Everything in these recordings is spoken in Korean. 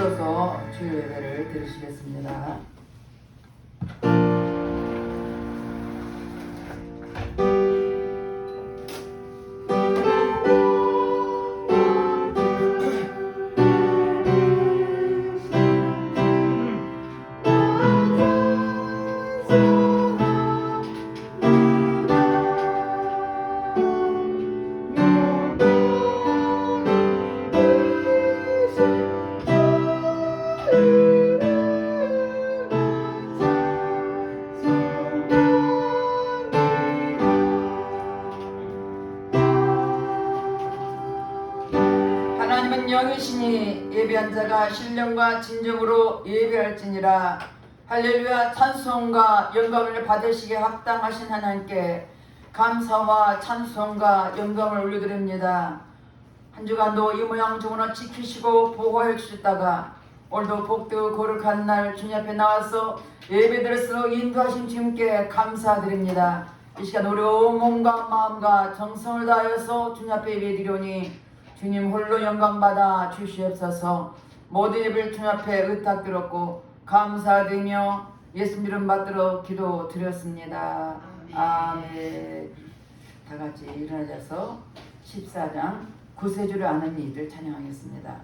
들어서 주일 예배를 드리시겠습니다. 하나님은 영이시니 예배한 자가 신령과 진정으로 예배할지니라. 할렐루야. 찬송과 영광을 받으시기에 합당하신 하나님께 감사와 찬송과 영광을 올려드립니다. 한 주간도 이 모양 종으로 지키시고 보호해 주셨다가 오늘도 복되고 거룩한 날 주님 앞에 나와서 예배드릴수록 인도하신 주님께 감사드립니다. 이 시간 우리 온 몸과 마음과 정성을 다하여서 주님 앞에 예배드리오니 주님 홀로 영광받아 주시옵소서. 모든 예배를 주님 앞에 의탁드렸고 감사드리며 예수님 이름 받들어 기도드렸습니다. 아멘. 다같이 일어나셔서 14장 구세주를 아는 이들 찬양하겠습니다.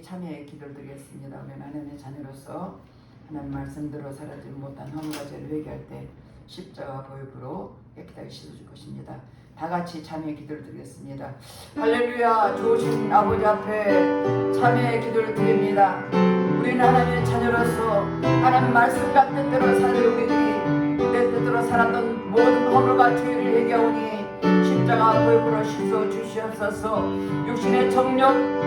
참여의 기도를 드리겠습니다. 우리 하나님의 자녀로서 하나님 말씀대로 살아지 못한 허물과 죄를 회개할 때 십자가 보혈로 깨끗하게 씻어줄 것입니다. 다같이 참여의 기도를 드리겠습니다. 할렐루야. 좋으신 아버지 앞에 참여의 기도를 드립니다. 우리는 하나님의 자녀로서 하나님 말씀 같은 대로 사는 우리들이 내 뜻대로 살았던 모든 허물과 죄를 회개하오니 십자가 보혈로 씻어 주시옵소서. 육신의 정욕,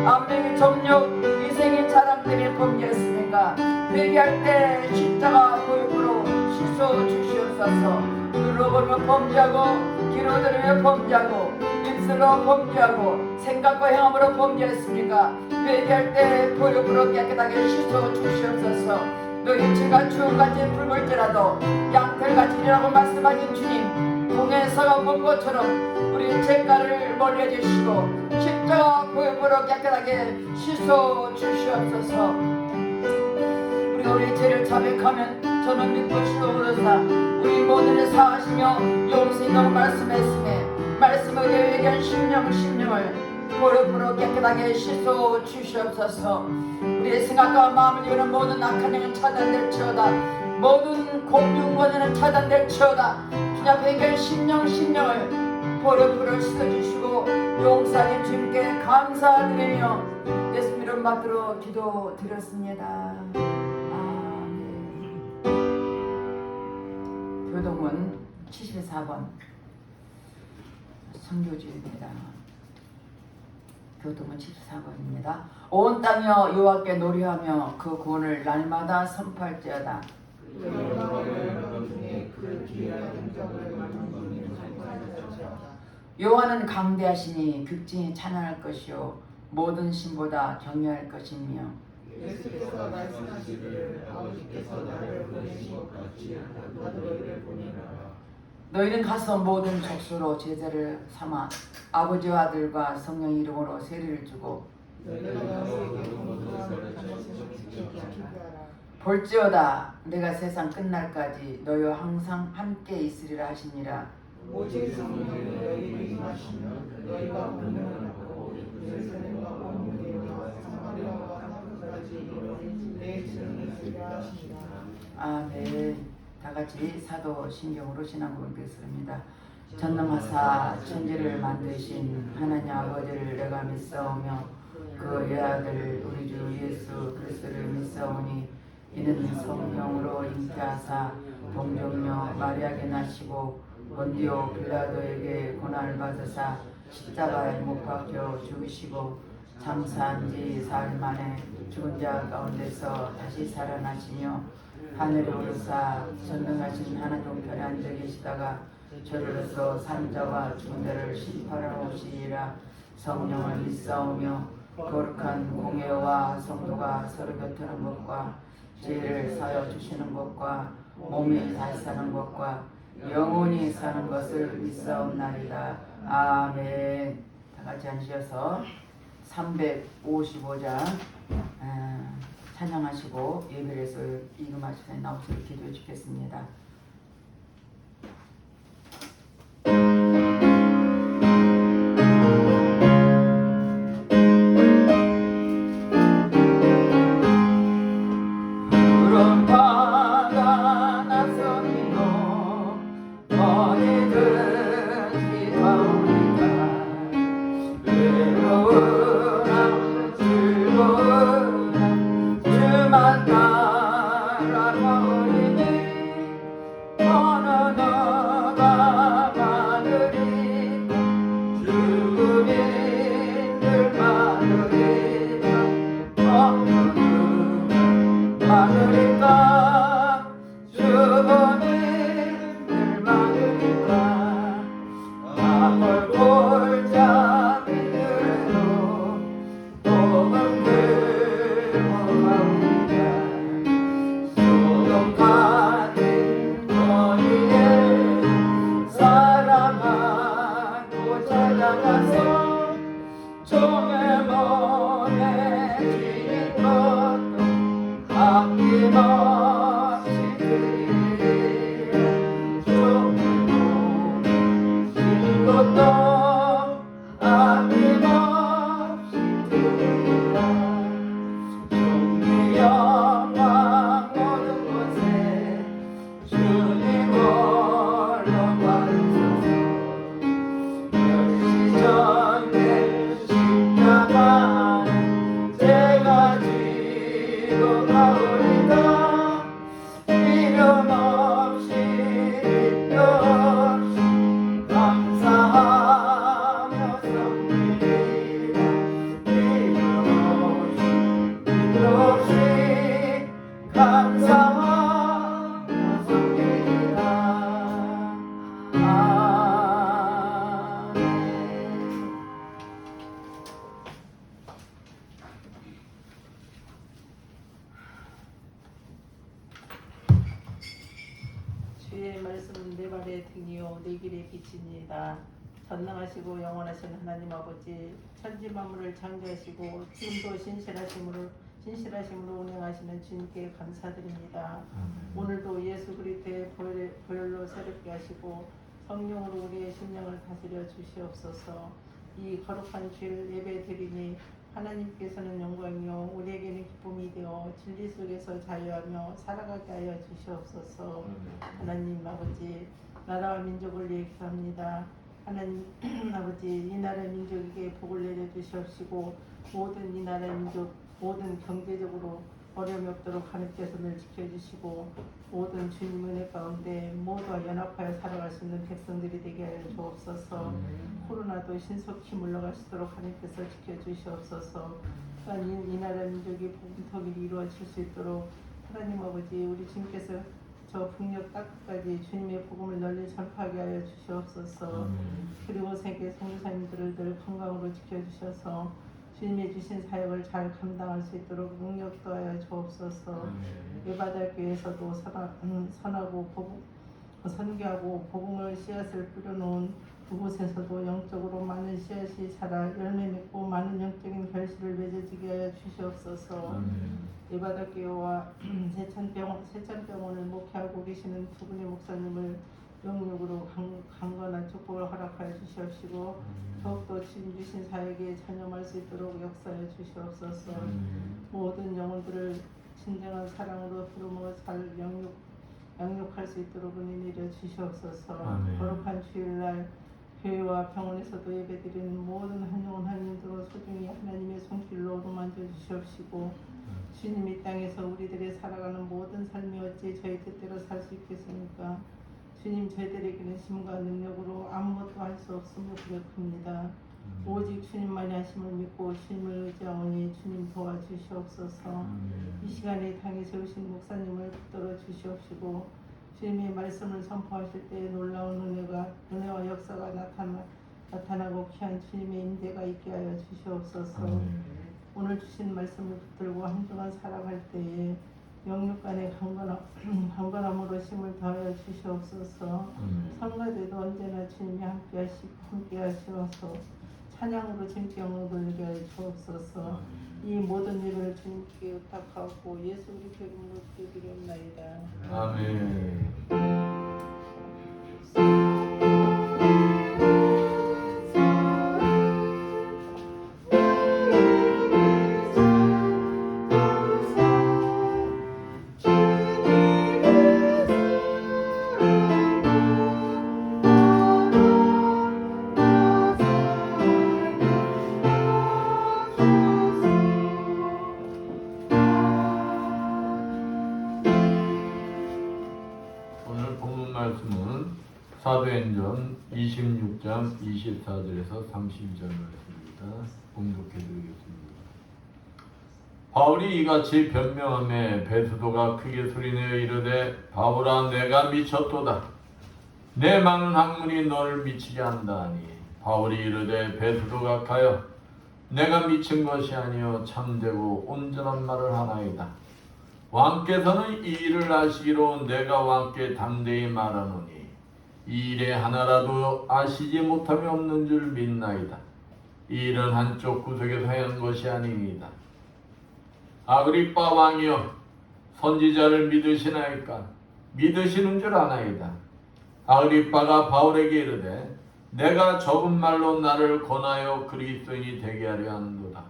안목의 정욕, 이생의 자랑 때문에 범죄했으니까 회개할 때 십자가 보혈로 씻어 주시옵소서. 눈으로 범죄하고 귀로 들으며 범죄하고 입술로 범죄하고 생각과 행함으로 범죄했으니까 회개할 때 보혈로 깨끗하게 씻어 주시옵소서. 너희 죄가 주홍같이 붉을지라도 양털같이라고 말씀하신 주님, 동에서가 본 것처럼 우리 죄가를 멀리해주시고 십자가 보혈로 깨끗하게 씻어 주시옵소서. 우리가 우리 죄를 자백하면 저는 믿고 시도로사 우리 모든 일 사하시며 용서인다고 말씀했으며 말씀에 의해 회개한 심령을 보혈로 깨끗하게 씻어 주시옵소서. 우리의 생각과 마음을 이루는 모든 악한 영은 차단될지어다. 모든 공중권에는 차단될지어다. 주님 앞에 회개한 심령을 보혈로 씻어주시고 용서하신 주님께 감사드리며 예수님 이름 받들어 기도드렸습니다. 아멘. 교동문 74번 선교지입니다. 교동문 74번입니다. 온 땅이여 여호와께 노래하며 그 구원을 날마다 선포할지어다. 여호와는 강대하시니 극진히 찬양할 것이요 모든 신보다 경외할 것이며 예수께서 말씀하시기를 아버지께서 나를 보내신 것 같이 나도 너희를 보내라. 너희는 가서 모든 족수로 제자를 삼아 아버지와 아들과 성령 이름으로 세례를 주고 너희가 너희에게 공부한 것을 지키게 하라. 볼지어다 내가 세상 끝날까지 너희와 항상 함께 있으리라 하시니라. 오직 성령이 너희에게 임하시면 너희가 권능을 받고 예루살렘과 온 유대와 사마리아와 땅끝까지 이르러 내 증인이 되리라 하시니라. 아멘. 다 같이 사도 신경으로 신앙 고백했습니다. 전능하사 천지를 만드신 하나님 아버지를 내가 믿사오며 그 외아들 우리 주 예수 그리스도를 믿사오니 이는 성령으로 잉태하사 동정녀 마리아에게 나시고 본디오 빌라도에게 고난을 받으사 십자가에 못 박혀 죽으시고 장사한 지 사흘 만에 죽은 자 가운데서 다시 살아나시며 하늘에 오르사 전능하신 하나님 우편에 앉아 계시다가 저리로서 산자와 죽은 자를 심판하러 오시리라. 성령을 믿사오며 거룩한 공예와 성도가 서로 곁하는 것과 죄를 사여 주시는 것과 몸이 다시 사는 것과 영원히 사는 것을 믿사옵나이다. 아멘. 다 같이 앉으셔서 355장 찬양하시고 예배에서 이금하시고 나오셔서 기도해 주겠습니다. 푸른 바다 나서니도 어디든지 가오니까 외로운 즐거운 주만 따라가오니 어느 너가 마늘이 주민들 마늘이 어느 마늘일까 주민들 마늘일까 아벌 골짜기들로 복음 들어가오니까 소돔 같은 거리에 사랑하고 찾아가서 종의 몸에 지닌 것도 아낌없이 드리리 종의 몸에 지닌 것도 아낌없이 드리리라. 종의 영광 모든 곳에 주님 홀로 받으소서. 멸시전대 십자가는 제가 지고 가오리다. 미련 없이 빛도 없이 감사하며 섬기리라. 미련 없이 빛도 없이 감사하며 섬기리라. 아멘. 주의 말씀은 내 발의 등이요 내 길의 빛이니이다. 전능하시고 영원하신 하나님 아버지, 천지 만물을 창조하시고 지금도 신실하심으로 운행하시는 주님께 감사드립니다. 오늘도 예수 그리스도의 보혈로 새롭게 하시고 성령으로 우리의 심령을 다스려 주시옵소서. 이 거룩한 주일 예배 드리니 하나님께서는 영광이요 우리에게는 기쁨이 되어 진리 속에서 자유하며 살아가게 하여 주시옵소서. 하나님 아버지, 나라와 민족을 위해 기도합니다. 하나님 아버지, 이 나라 민족에게 복을 내려 주시옵시고 모든 이 나라 민족 모든 경제적으로 어려움이 없도록 하나님께서 늘 지켜주시고 모든 주님 은혜 가운데 모두와 연합하여 살아갈 수 있는 백성들이 되게 하여 주옵소서. 코로나도 신속히 물러가시도록 하나님께서 지켜주시옵소서. 또한 이 나라 민족이 복음통일이 이루어질 수 있도록 하나님 아버지, 우리 주님께서 저 북녘 땅끝까지 주님의 복음을 널리 전파하게 하여 주시옵소서. 그리고 세계 선교사님들을 늘 건강으로 지켜주셔서 주님이 주신 사역을 잘 감당할 수 있도록 능력 더하여 주옵소서. 예바달교에서도 선교하고 복음의 씨앗을 뿌려놓은 그곳에서도 영적으로 많은 씨앗이 자라 열매 맺고 많은 영적인 결실을 맺어지게 하여 주시옵소서. 예바달교와 세찬병원을 목회하고 계시는 두 분의 목사님을 영육으로 강건한 축복을 허락하여 주시옵시고 더욱더 주님 주신 사역에 전념할 수 있도록 역사하여 주시옵소서. 모든 영혼들을 진정한 사랑으로 부르며 잘 양육할 수 있도록 은혜 내려 주시옵소서. 거룩한 주일날 교회와 병원에서도 예배드리는 모든 한 영혼 한 영혼들로 소중히 하나님의 손길로 어루만져 주시옵시고 주님 이 땅에서 우리들의 살아가는 모든 삶이 어찌 저희 뜻대로 살 수 있겠습니까? 주님 저희들에게는 힘과 능력으로 아무것도 할 수 없으며 부족합니다. 오직 주님만이 하심을 믿고 주님을 의지하오니 주님 도와주시옵소서. 이 시간에 당에 세우신 목사님을 붙들어 주시옵시고 주님의 말씀을 선포하실 때 놀라운 은혜와 역사가 나타나고 귀한 주님의 임재가 있게 하여 주시옵소서. 오늘 주신 말씀을 붙들고 한 주간 살아갈 때에 영육간의 강건함으로 힘을 더하여 주시옵소서. 성가대도 언제나 주님이 함께 하시어서 찬양으로 주님께 영광 돌리게 하여 주옵소서. 이 모든 예배를 주님께 의탁하고 예수 그리스도의 이름으로 기도드리옵나이다. 아멘. 오늘 본문 말씀은 사도행전 26장 24절에서 32절 말씀입니다. 봉독해드리겠습니다. 바울이 이같이 변명하며 베드로가 크게 소리내어 이르되 바울아 내가 미쳤도다. 내 많은 학문이 너를 미치게 한다 하니 바울이 이르되 베드로가 가여 내가 미친 것이 아니요 참되고 온전한 말을 하나이다. 왕께서는 이 일을 아시기로 내가 왕께 담대히 말하노니 이 일에 하나라도 아시지 못함이 없는 줄 믿나이다. 이 일은 한쪽 구석에서 한 것이 아닙니다. 아그리빠 왕이여 선지자를 믿으시나이까? 믿으시는 줄 아나이다. 아그리빠가 바울에게 이르되 내가 적은 말로 나를 권하여 그리스도인이 되게 하려 하는도다.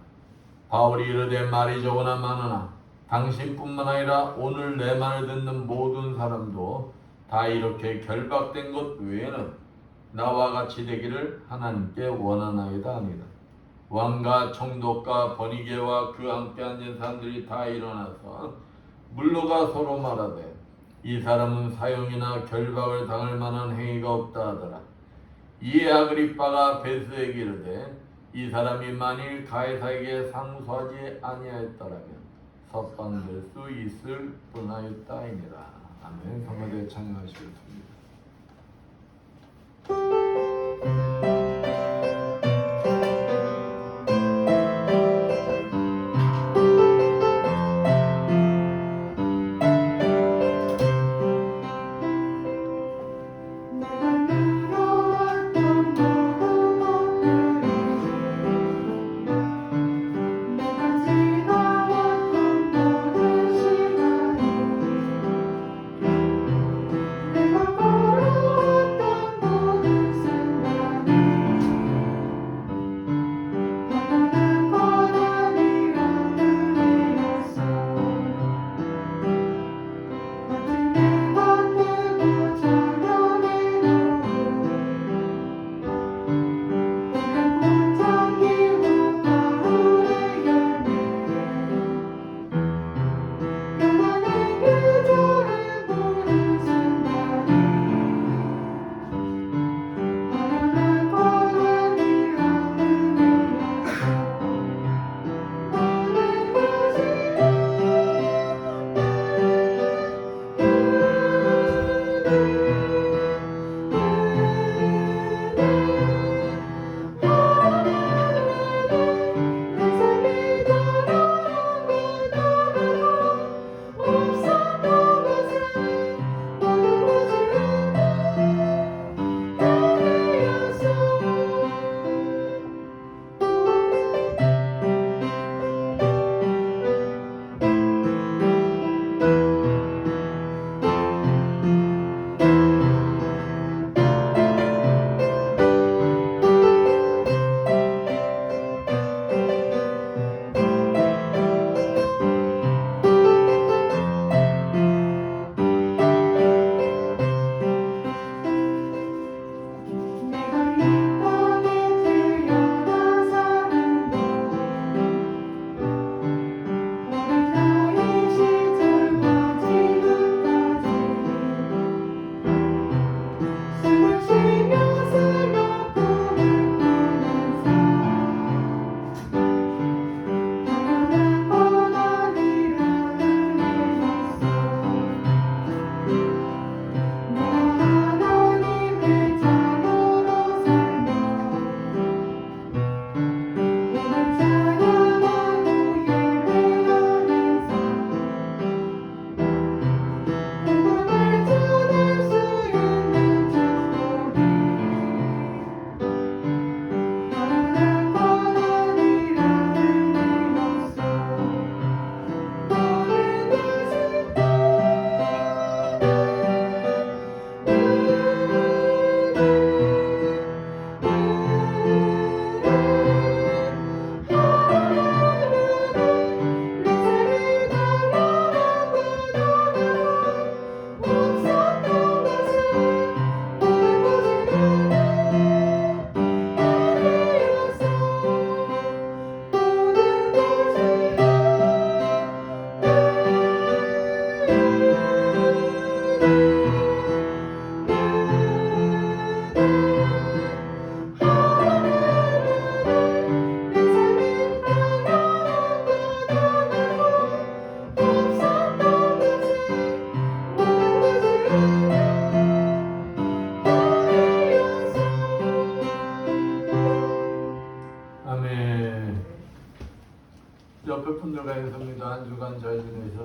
바울이 이르되 말이 적으나 많으나 당신뿐만 아니라 오늘 내 말을 듣는 모든 사람도 다 이렇게 결박된 것 외에는 나와 같이 되기를 하나님께 원하나이다 아니다. 왕과 총독과 버니게와 그 함께 앉은 사람들이 다 일어나서 물러가 서로 말하되 이 사람은 사형이나 결박을 당할 만한 행위가 없다 하더라. 이에 아그리빠가 베스에게 이르되 이 사람이 만일 가이사에게 상소하지 아니하였더라면 석방될 수 있을 뻔하였다이니라. 아멘. 성가대 찬양하시겠습니다. 내가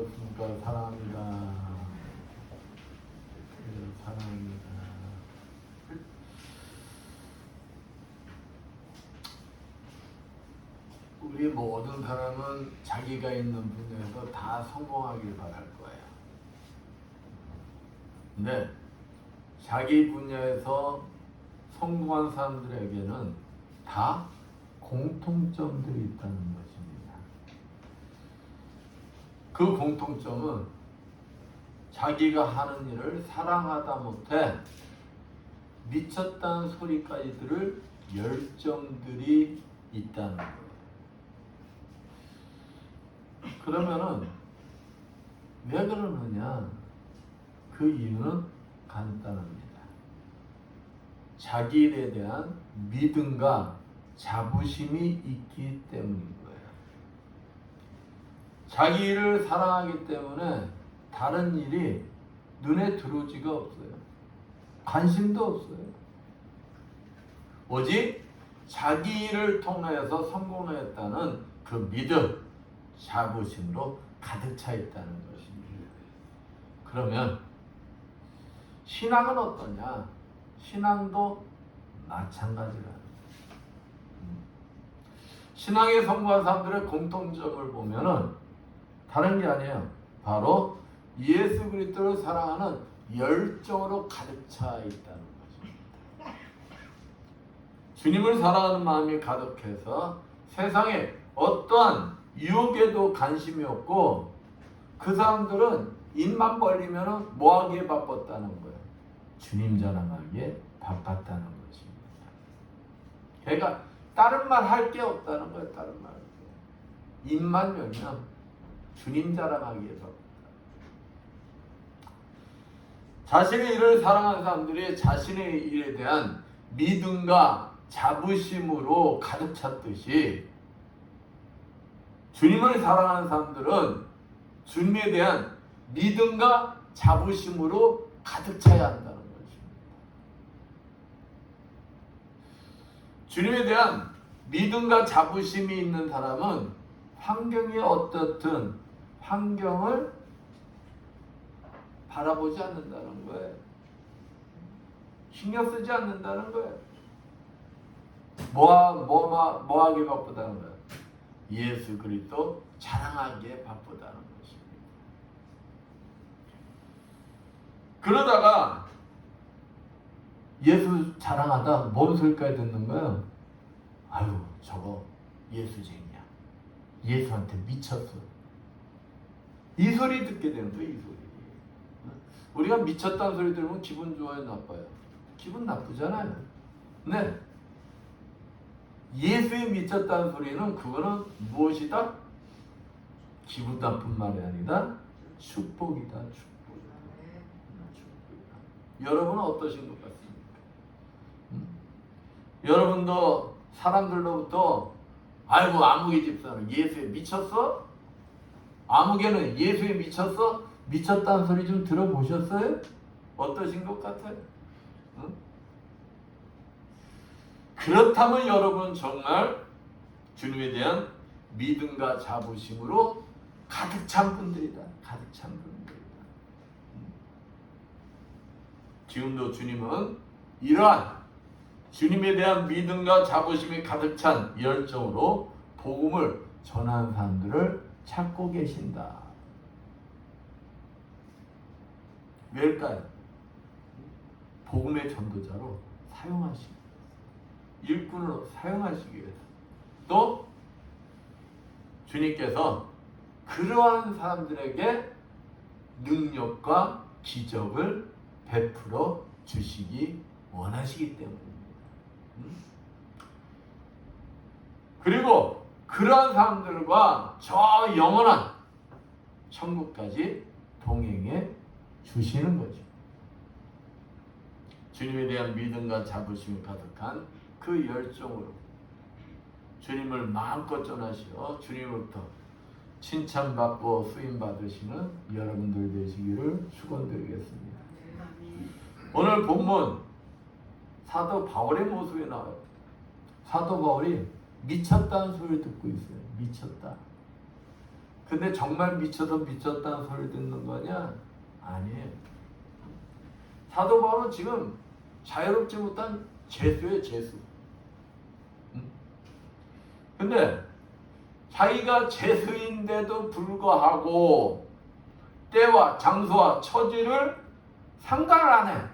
어떻습니까? 사랑합니다. 사랑합니다. 우리 모든 사람은 자기가 있는 분야에서 다 성공하길 바랄 거예요. 근데 자기 분야에서 성공한 사람들에게는 다 공통점들이 있다는 것입니다. 그 공통점은 자기가 하는 일을 사랑하다 못해 미쳤다는 소리까지 들을 열정들이 있다는 거예요. 그러면은 왜 그러느냐? 그 이유는 간단합니다. 자기 일에 대한 믿음과 자부심이 있기 때문인 거예요. 자기 일을 사랑하기 때문에 다른 일이 눈에 들어오지가 없어요. 관심도 없어요. 오직 자기 일을 통해서 성공했다는 그 믿음, 자부심으로 가득 차 있다는 것입니다. 그러면 신앙은 어떠냐? 신앙도 마찬가지라. 신앙에 성공한 사람들의 공통점을 보면은 다른 게 아니에요. 바로 예수 그리스도를 사랑하는 열정으로 가득 차 있다는 것입니다. 주님을 사랑하는 마음이 가득해서 세상에 어떠한 유혹에도 관심이 없고 그 사람들은 입만 벌리면 뭐하기에 바빴다는 거예요. 주님 자랑하기에 바빴다는 것입니다. 그러니까 다른 말 할 게 없다는 거예요. 다른 말. 입만 열면 주님 자랑하기에 바빴다. 자신의 일을 사랑하는 사람들이 자신의 일에 대한 믿음과 자부심으로 가득 찼듯이 주님을 사랑하는 사람들은 주님에 대한 믿음과 자부심으로 가득 차야 한다는 것입니다. 주님에 대한 믿음과 자부심이 있는 사람은 환경이 어떻든 환경을 바라보지 않는다는 거예요. 신경 쓰지 않는다는 거예요. 뭐하기에 바쁘다는 거예요. 예수 그리스도 자랑하기에 바쁘다는 것입니다. 그러다가 예수 자랑하다 뭔 소리까지 듣는 거예요? 아유 저거 예수쟁이야. 예수한테 미쳤어. 이 소리 듣게 되는 거예요. 이 소리. 우리가 미쳤다는 소리 들으면 기분 좋아요, 나빠요? 기분 나쁘잖아요. 네. 예수에 미쳤다는 소리는 그거는 무엇이다? 기분 나쁜 말이 아니라 축복이다. 축복이다. 여러분은 어떠신 것 같습니까? 여러분도 사람들로부터 아이고 아무개 집사는 예수에 미쳤어? 아무개는 예수에 미쳤어? 미쳤다는 소리 좀 들어보셨어요? 어떠신 것 같아요? 응? 그렇다면 여러분 정말 주님에 대한 믿음과 자부심으로 가득 찬 분들이다. 가득 찬 분들이다. 지금도 주님은 이러한 주님에 대한 믿음과 자부심이 가득 찬 열정으로 복음을 전하는 사람들을 찾고 계신다. 왜일까요? 복음의 전도자로 사용하시기 위해서, 일꾼으로 사용하시기 위해서, 또 주님께서 그러한 사람들에게 능력과 기적을 베풀어 주시기 원하시기 때문입니다. 그리고 그러한 사람들과 저 영원한 천국까지 동행해 주시는 거죠. 주님에 대한 믿음과 자부심이 가득한 그 열정으로 주님을 마음껏 전하시어 주님으로부터 칭찬받고 쓰임받으시는 여러분들 되시기를 축원드리겠습니다. 오늘 본문 사도 바울의 모습이 나와요. 사도 바울이 미쳤다는 소리를 듣고 있어요. 미쳤다. 근데 정말 미쳐서 미쳤다는 소리 듣는 거냐? 아니에요. 사도 바울은 지금 자유롭지 못한 죄수예요, 죄수. 근데 자기가 죄수인데도 불구하고 때와 장소와 처지를 상관 안 해.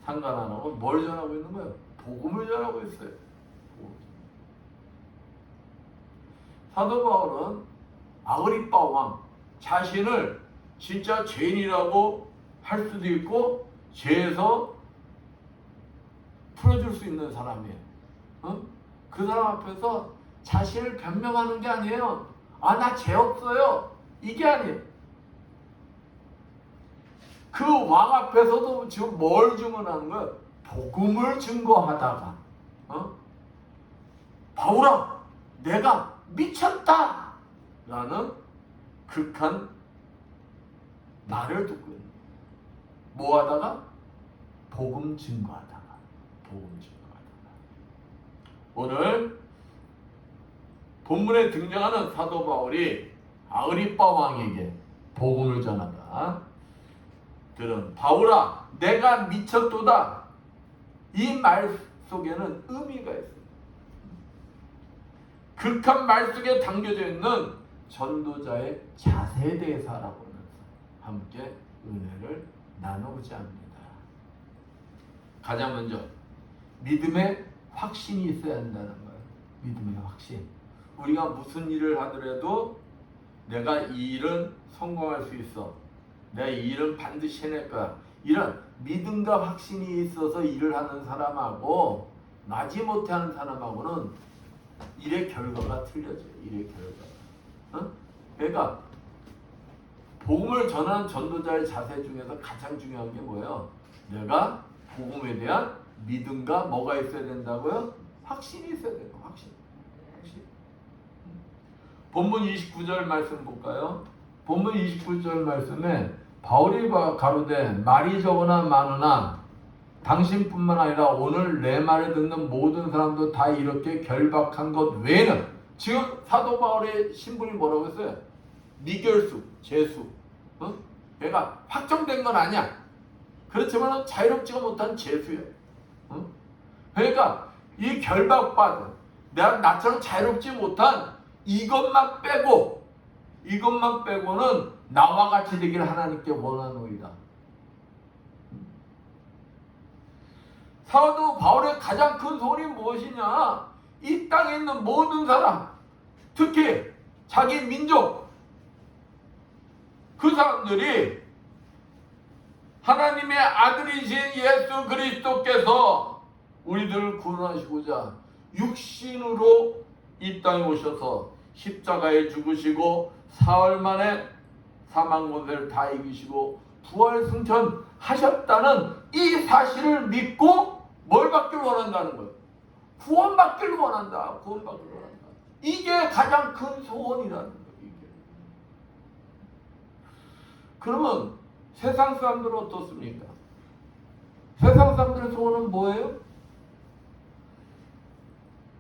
상관 안 하고 뭘 전하고 있는 거예요? 복음을 전하고 있어요. 사도 바울은 아그리빠 왕 자신을 진짜 죄인이라고 할 수도 있고 죄에서 풀어줄 수 있는 사람이에요. 그 사람 앞에서 자신을 변명하는 게 아니에요. 아, 나 죄 없어요. 이게 아니에요. 그 왕 앞에서도 지금 뭘 증언하는 거예요? 복음을 증거하다가 바울아, 내가 미쳤다! 라는 극한 말을 듣고 있는 거예요. 뭐 하다가? 복음 증거하다가. 복음 증거하다가. 오늘 본문에 등장하는 사도 바울이 아그리빠 왕에게 복음을 전하다. 들은 바울아, 내가 미쳤도다. 이 말 속에는 의미가 있습니다. 극한 말 속에 담겨져 있는 전도자의 자세에 대해서 알아보면서 함께 은혜를 나누고자 합니다. 가장 먼저 믿음의 확신이 있어야 한다는 거예요. 믿음의 확신. 우리가 무슨 일을 하더라도 내가 이 일은 성공할 수 있어. 내가 이 일은 반드시 해낼 거야. 이런 믿음과 확신이 있어서 일을 하는 사람하고 마지못해 하는 사람하고는 일의 결과가 틀려져요. 일의 결과가. 그러니까 복음을 전하는 전도자의 자세 중에서 가장 중요한 게 뭐예요? 내가 복음에 대한 믿음과 뭐가 있어야 된다고요? 확신이 있어야 돼요. 확신. 본문 29절 말씀 볼까요? 본문 29절 말씀에 바울이 가로되 말이 적으나 많으나 당신뿐만 아니라 오늘 내 말을 듣는 모든 사람도 다 이렇게 결박한 것 외에는, 지금 사도 바울의 신분이 뭐라고 했어요? 미결수, 재수. 얘가 확정된 건 아니야. 그렇지만 자유롭지가 못한 재수예요. 그러니까 이 결박받은, 내가 나처럼 자유롭지 못한 이것만 빼고는 나와 같이 되기를 하나님께 원하노이다. 사도 바울의 가장 큰 소원이 무엇이냐? 이 땅에 있는 모든 사람, 특히 자기 민족, 그 사람들이 하나님의 아들이신 예수 그리스도께서 우리들을 구원하시고자 육신으로 이 땅에 오셔서 십자가에 죽으시고 사흘 만에 사망 권세를 다 이기시고 부활 승천하셨다는 이 사실을 믿고 뭘 받기를 원한다는 거예요? 구원받기를 원한다. 구원받기를 원한다. 이게 가장 큰 소원이라는 거예요. 이게. 그러면 세상 사람들은 어떻습니까? 세상 사람들의 소원은 뭐예요?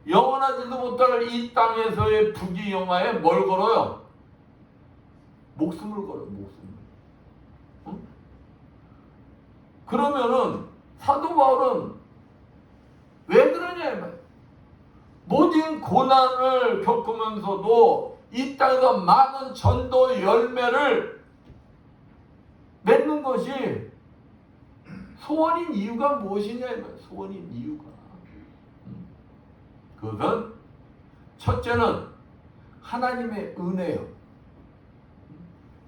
영원하지도 못할 이 땅에서의 부귀영화에 뭘 걸어요? 목숨을 걸어요. 목숨을. 그러면은 사도 바울은 왜 그러냐? 모든 고난을 겪으면서도 이 땅에서 많은 전도 열매를 맺는 것이 소원인 이유가 무엇이냐? 소원인 이유가, 그것은 첫째는 하나님의 은혜요.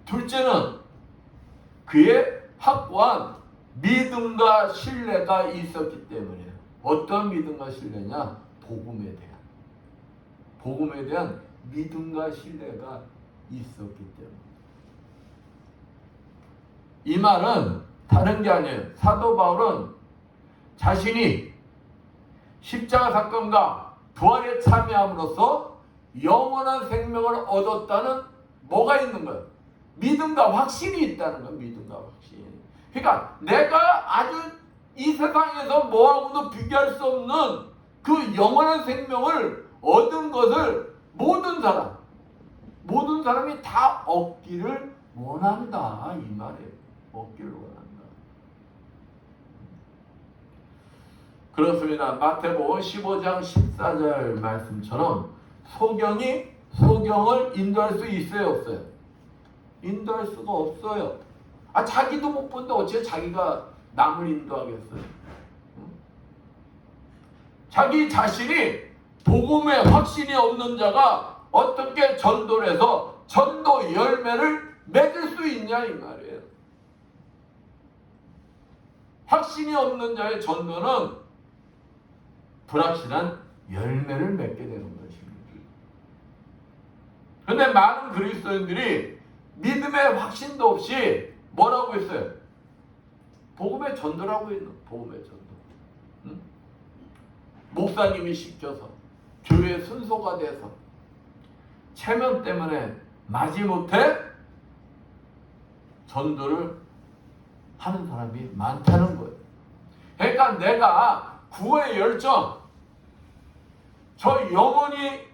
둘째는 그의 확고한 믿음과 신뢰가 있었기 때문이에요. 어떤 믿음과 신뢰냐? 복음에 대한 믿음과 신뢰가 있었기 때문에. 이 말은 다른 게 아니에요. 사도 바울은 자신이 십자가 사건과 부활에 참여함으로써 영원한 생명을 얻었다는 뭐가 있는 거예요? 믿음과 확신이 있다는 거예요. 믿음과 확신. 그러니까 내가 아주 이 세상에서 뭐하고도 비교할 수 없는 그 영원한 생명을 얻은 것을 모든 사람, 모든 사람이 다 얻기를 원한다 이 말이에요. 얻기를 원한다. 그렇습니다. 마태복음 15장 14절 말씀처럼 소경을 인도할 수 있어요, 없어요? 인도할 수가 없어요. 자기도 못 본데 어째 자기가 남을 인도하겠어요? 자기 자신이 복음에 확신이 없는 자가 어떻게 전도를 해서 전도 열매를 맺을 수 있냐 이 말이에요. 확신이 없는 자의 전도는 불확실한 열매를 맺게 되는 것입니다. 그런데 많은 그리스도인들이 믿음의 확신도 없이 뭐라고 했어요? 복음의 전도라고 했는 복음의 전도. 응? 목사님이 시켜서 교회 순서가 돼서 체면 때문에 마지못해 전도를 하는 사람이 많다는 거예요. 그러니까 내가 구원의 열정, 저 영혼이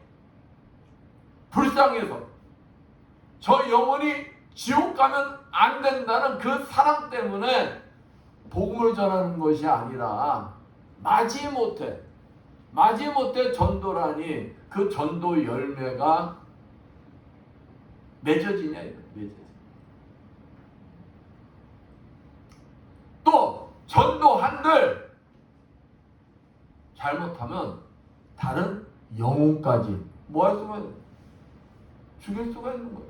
불쌍해서 저 영혼이 지옥 가면 안 된다는 그 사랑 때문에 복음을 전하는 것이 아니라 마지못해 전도라니 그 전도 열매가 맺어지냐 이거 맺어지. 또 전도한들 잘못하면 다른 영혼까지 뭐 할 수가 있는 거예요? 죽일 수가 있는 거예요.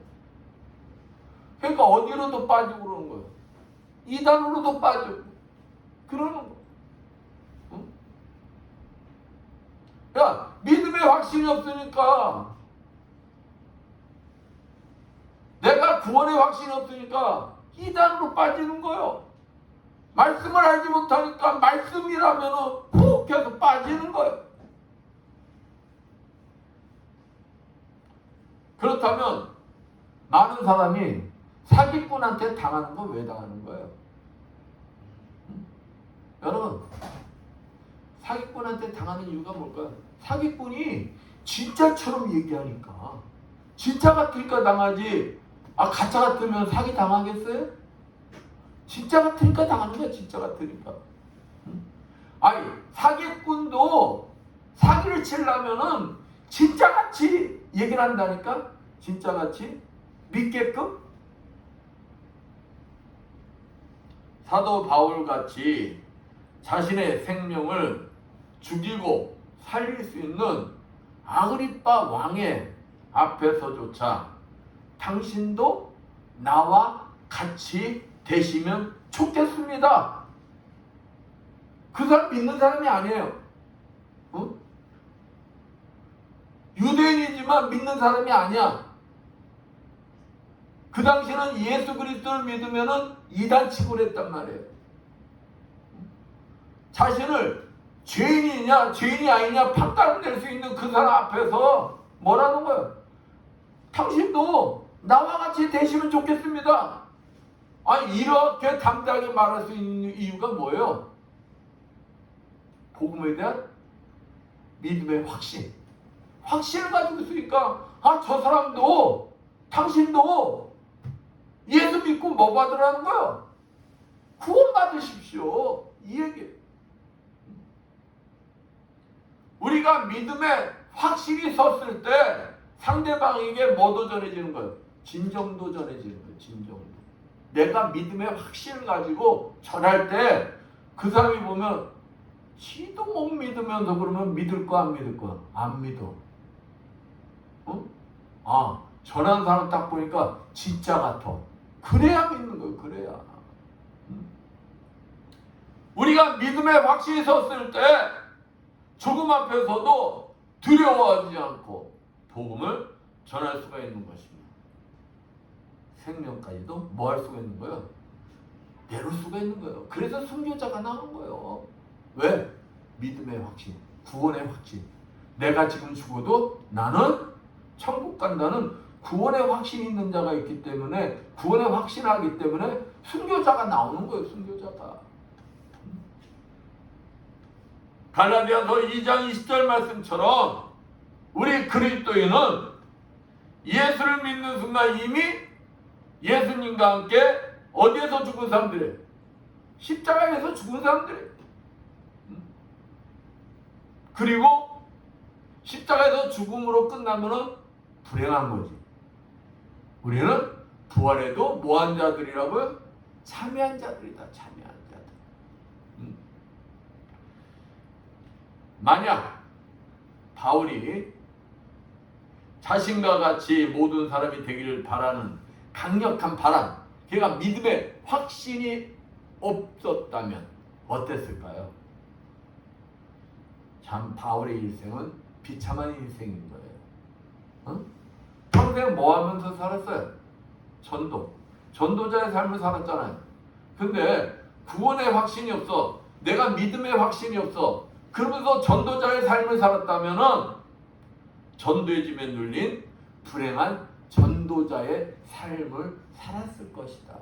그러니까 어디로도 빠지고 그러는 거예요. 이단으로도 빠지고 그러는 거예요. 응? 야, 믿음의 확신이 없으니까, 내가 구원의 확신이 없으니까 이단으로 빠지는 거예요. 말씀을 알지 못하니까 말씀이라면은 푹 해서 빠지는 거예요. 그렇다면 많은 사람이 사기꾼한테 당하는 건 왜 당하는 거예요? 여러분, 사기꾼한테 당하는 이유가 뭘까요? 사기꾼이 진짜처럼 얘기하니까, 진짜 같으니까 당하지, 가짜 같으면 사기 당하겠어요? 진짜 같으니까 당하는 거야, 진짜 같으니까. 아니, 사기꾼도 사기를 치려면은 진짜같이 얘기를 한다니까? 진짜같이? 믿게끔? 사도 바울같이 자신의 생명을 죽이고 살릴 수 있는 아그리빠 왕의 앞에서조차 당신도 나와 같이 되시면 좋겠습니다. 그 사람 믿는 사람이 아니에요. 어? 유대인이지만 믿는 사람이 아니야. 그 당시는 예수 그리스도를 믿으면은 이단 취급을 했단 말이에요. 자신을 죄인이냐 죄인이 아니냐 판단될 수 있는 그 사람 앞에서 뭐라는 거예요? 당신도 나와 같이 되시면 좋겠습니다. 아니, 이렇게 당당하게 말할 수 있는 이유가 뭐예요? 복음에 대한 믿음의 확신을 가지고 있으니까, 저 사람도 당신도 예수 믿고 뭐 받으라는 거예요? 구원 받으십시오. 이 얘기. 우리가 믿음에 확실히 섰을 때 상대방에게 뭐도 전해지는 거예요? 진정도 전해지는 거예요. 진정도. 내가 믿음의 확신을 가지고 전할 때 그 사람이 보면 지도 못 믿으면서 그러면 믿을 거 안 믿을 거? 안 믿어. 전하는 사람 딱 보니까 진짜 같아. 그래야 믿는 거예요. 그래야. 우리가 믿음의 확신이 섰을 때 죽음 앞에서도 두려워하지 않고 복음을 전할 수가 있는 것입니다. 생명까지도 뭐 할 수가 있는 거예요? 내놓을 수가 있는 거예요. 그래서 순교자가 나온 거예요. 왜? 믿음의 확신, 구원의 확신. 내가 지금 죽어도 나는 천국 간다는 구원의 확신이 있는 자가 있기 때문에, 구원의 확신을 하기 때문에 순교자가 나오는 거예요. 순교자가. 갈라디아서 2장 20절 말씀처럼 우리 그리스도인은 예수를 믿는 순간 이미 예수님과 함께 어디에서 죽은 사람들이에요? 십자가에서 죽은 사람들이에요. 그리고 십자가에서 죽음으로 끝나면은 불행한 거지. 우리는 부활에도 뭐한 자들이라고요? 참여한 자들이다. 참여한 자들. 만약 바울이 자신과 같이 모든 사람이 되기를 바라는 강력한 바람, 걔가 믿음의 확신이 없었다면 어땠을까요? 참 바울의 일생은 비참한 인생인 거예요. 어? 평생 뭐 하면서 살았어요? 전도자의 삶을 살았잖아요. 근데 구원의 확신이 없어. 내가 믿음의 확신이 없어. 그러면서 전도자의 삶을 살았다면은 전도의 짐에 눌린 불행한 전도자의 삶을 살았을 것이다.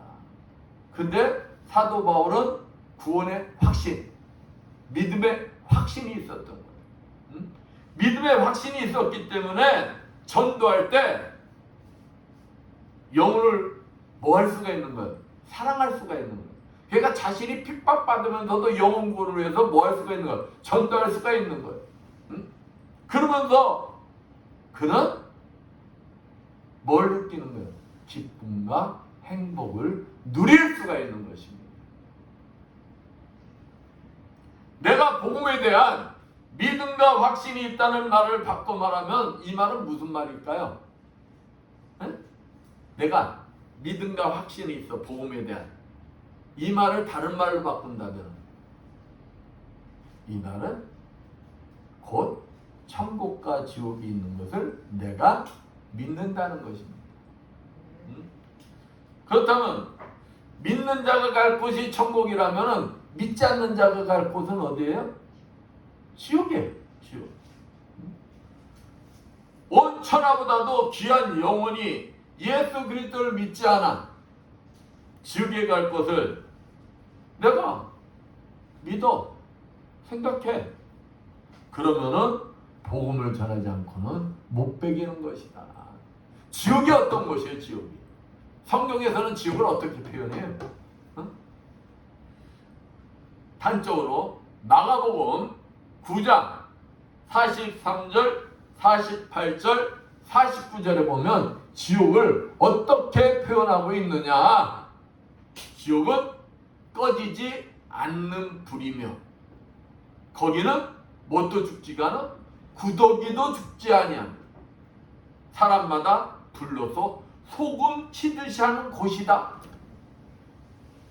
근데 사도 바울은 구원의 확신, 믿음의 확신이 있었던 거예요. 믿음의 확신이 있었기 때문에 전도할 때 영혼을 뭐 할 수가 있는 거예요? 사랑할 수가 있는 거예요. 그러니까 자신이 핍박받으면서도 영혼 구원을 위해서 뭐 할 수가 있는 거예요? 전도할 수가 있는 거예요. 그러면서 그는 뭘 느끼는 거예요? 기쁨과 행복을 누릴 수가 있는 것입니다. 내가 복음에 대한 믿음과 확신이 있다는 말을 바꿔 말하면 이 말은 무슨 말일까요? 내가 믿음과 확신이 있어, 복음에 대한. 이 말을 다른 말로 바꾼다면 이 말은 곧 천국과 지옥이 있는 것을 내가 믿는다는 것입니다. 그렇다면 믿는 자가 갈 곳이 천국이라면 믿지 않는 자가 갈 곳은 어디예요? 지옥이에요. 지옥. 온 천하보다도 귀한 영혼이 예수 그리스도를 믿지 않아 지옥에 갈 것을 내가 믿어, 생각해. 그러면은 복음을 전하지 않고는 못 배기는 것이다. 지옥이 어떤 것이에요? 지옥이. 성경에서는 지옥을 어떻게 표현해요? 단적으로 마가복음 9장 43절, 48절, 49절에 보면 지옥을 어떻게 표현하고 있느냐? 지옥은 꺼지지 않는 불이며 거기는 뭣도 죽지가 않아? 구더기도 죽지 아니함. 사람마다 불러서 소금 치듯이 하는 곳이다.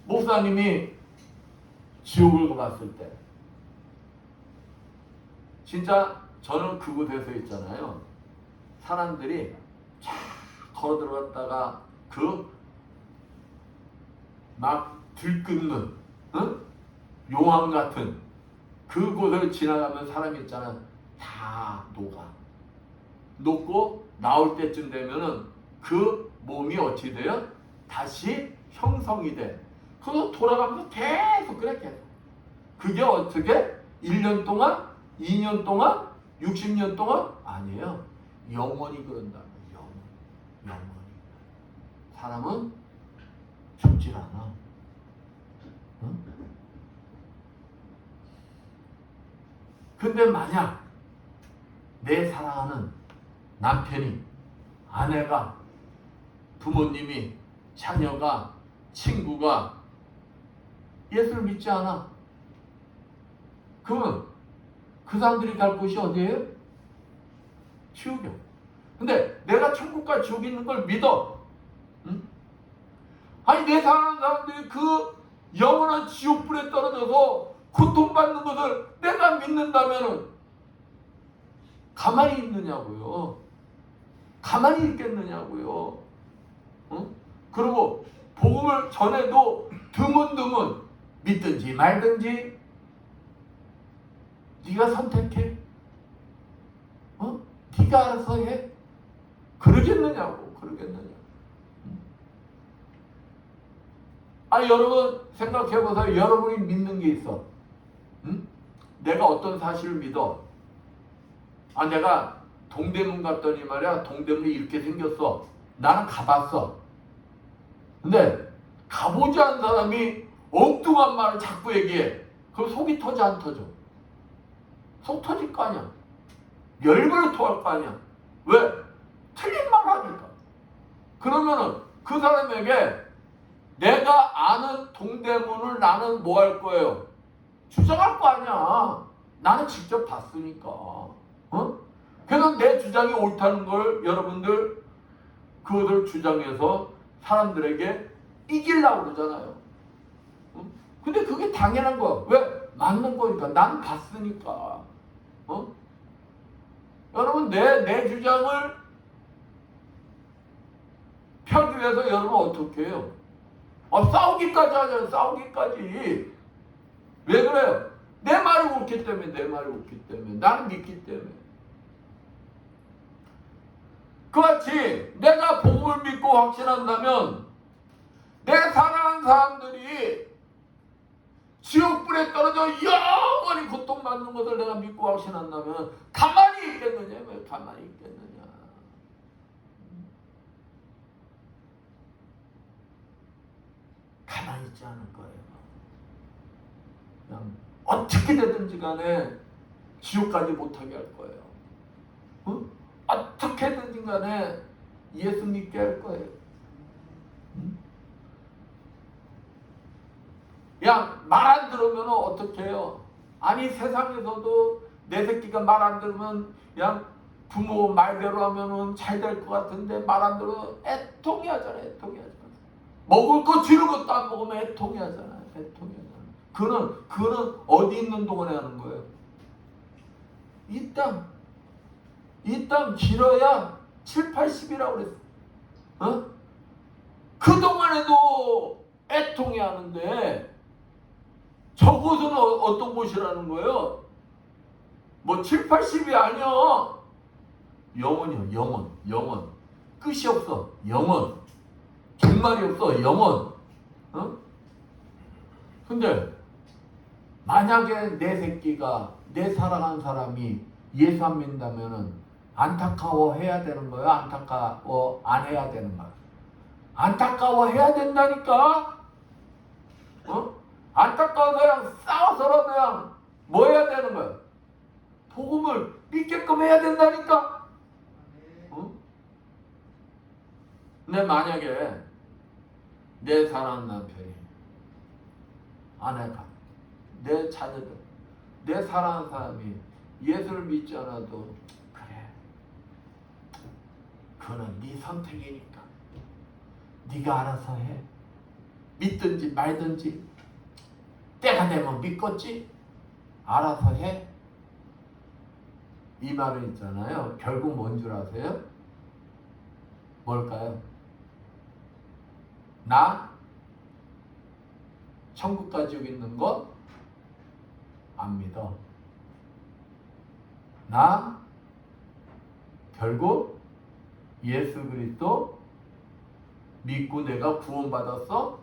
목사님이 지옥을 봤을 때 진짜 저는 그곳에서 있잖아요. 사람들이 쫙 걸어 들어갔다가 그 막 들끓는 용암 같은 그곳을 지나가면 사람이 있잖아. 다 녹고 나올 때쯤 되면은 그 몸이 어찌 돼요? 다시 형성이 돼. 그거 돌아가면서 계속 그래, 계속. 그게 어떻게? 1년 동안? 2년 동안? 60년 동안? 아니에요. 영원히 그런다. 영원히. 사람은 죽질 않아. 응? 근데 만약 내 사랑하는 남편이, 아내가, 부모님이, 자녀가, 친구가 예수를 믿지 않아. 그러면 그 사람들이 갈 곳이 어디예요? 지옥이야. 근데 내가 천국과 지옥이 있는 걸 믿어. 응? 아니 내 사랑하는 사람들이 그 영원한 지옥불에 떨어져서 고통받는 것을 내가 믿는다면 가만히 있느냐고요. 가만히 있겠느냐고요. 응? 그리고 복음을 전해도 드문드문 믿든지 말든지 네가 선택해. 네가 알아서 해. 그러겠느냐고. 여러분 생각해보세요. 여러분이 믿는 게 있어. 내가 어떤 사실을 믿어. 내가 동대문 갔더니 말이야, 동대문이 이렇게 생겼어. 나는 가봤어. 근데 가보지 않은 사람이 엉뚱한 말을 자꾸 얘기해. 그럼 속이 터져 안 터져? 속 터질 거 아니야. 열불을 토할 거 아니야. 왜? 틀린 말 하니까. 그러면은 그 사람에게 내가 아는 동대문을 나는 뭐 할 거예요? 주장할 거 아니야. 나는 직접 봤으니까. 어? 그래서 내 주장이 옳다는 걸 여러분들 그것을 주장해서 사람들에게 이기려고 그러잖아요. 어? 근데 그게 당연한 거야. 왜? 맞는 거니까. 난 봤으니까. 어? 여러분 내 주장을 펴기 위해서 여러분 어떻게 해요? 싸우기까지 하잖아요. 싸우기까지. 왜 그래요? 내 말이 옳기 때문에, 내 말이 옳기 때문에, 나는 믿기 때문에. 그같이 내가 복음을 믿고 확신한다면 내 사랑하는 사람들이 지옥불에 떨어져 영원히 고통받는 것을 내가 믿고 확신한다면 가만히 있겠느냐? 왜 가만히 있겠느냐? 가만히 있지 않을 거예요. 그냥 어떻게 되든지 간에 지옥까지 못하게 할 거예요. 어? 어떻게든지 간에 예수 믿게 할 거예요. 그냥 말 안 들으면 어떻게 해요? 아니 세상에서도 내 새끼가 말 안 들으면 그냥 부모 말대로 하면은 잘 될 것 같은데 말 안 들으면 애통이 하잖아. 애통이 하잖아. 먹을 거 지를 것도 안 먹으면 애통이 하잖아. 애통이 하잖아. 그는 어디 있는 동안에 하는 거예요? 이 땅 길어야 7, 80이라고 그랬어. 어? 그동안에도 애통이 하는데 저곳은 어떤 곳이라는 거예요? 뭐 7, 80이 아니야. 영원이요. 영원. 끝이 없어. 영원. 종말이 없어. 영원. 어? 근데 만약에 내 새끼가 내 사랑하는 사람이 예수 안 믿는다면은 안타까워해야 되는 거예요? 안타까워 안 해야 되는 거예요? 안타까워해야 된다니까? 어? 안타까워서 그냥 싸워서라도 그냥 뭐 해야 되는 거예요? 복음을 믿게끔 해야 된다니까? 어? 근데 만약에 내 사랑하는 남편이 아내가 내 자녀들 내 사랑하는 사람이 예수를 믿지 않아도 그래 그거는 네 선택이니까 네가 알아서 해 믿든지 말든지 때가 되면 믿겠지 알아서 해 이 말은 있잖아요. 결국 뭔 줄 아세요? 뭘까요? 나 천국 가지고 있는 것 안 믿어. 나 결국 예수 그리스도 믿고 내가 구원받았어?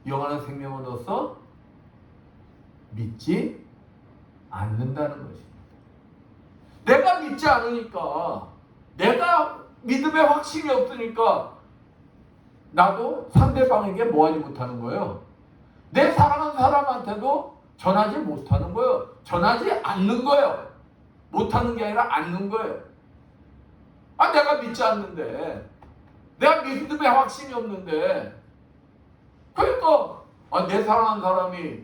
영원한 생명을 얻었어? 믿지 않는다는 것입니다. 내가 믿지 않으니까 내가 믿음의 확신이 없으니까 나도 상대방에게 뭐 하지 못하는 거예요? 내 사랑하는 사람한테도 전하지 못하는 거예요. 전하지 않는 거예요. 못하는 게 아니라 않는 거예요. 내가 믿지 않는데 내가 믿음의 확신이 없는데 그러니까 내 사랑하는 사람이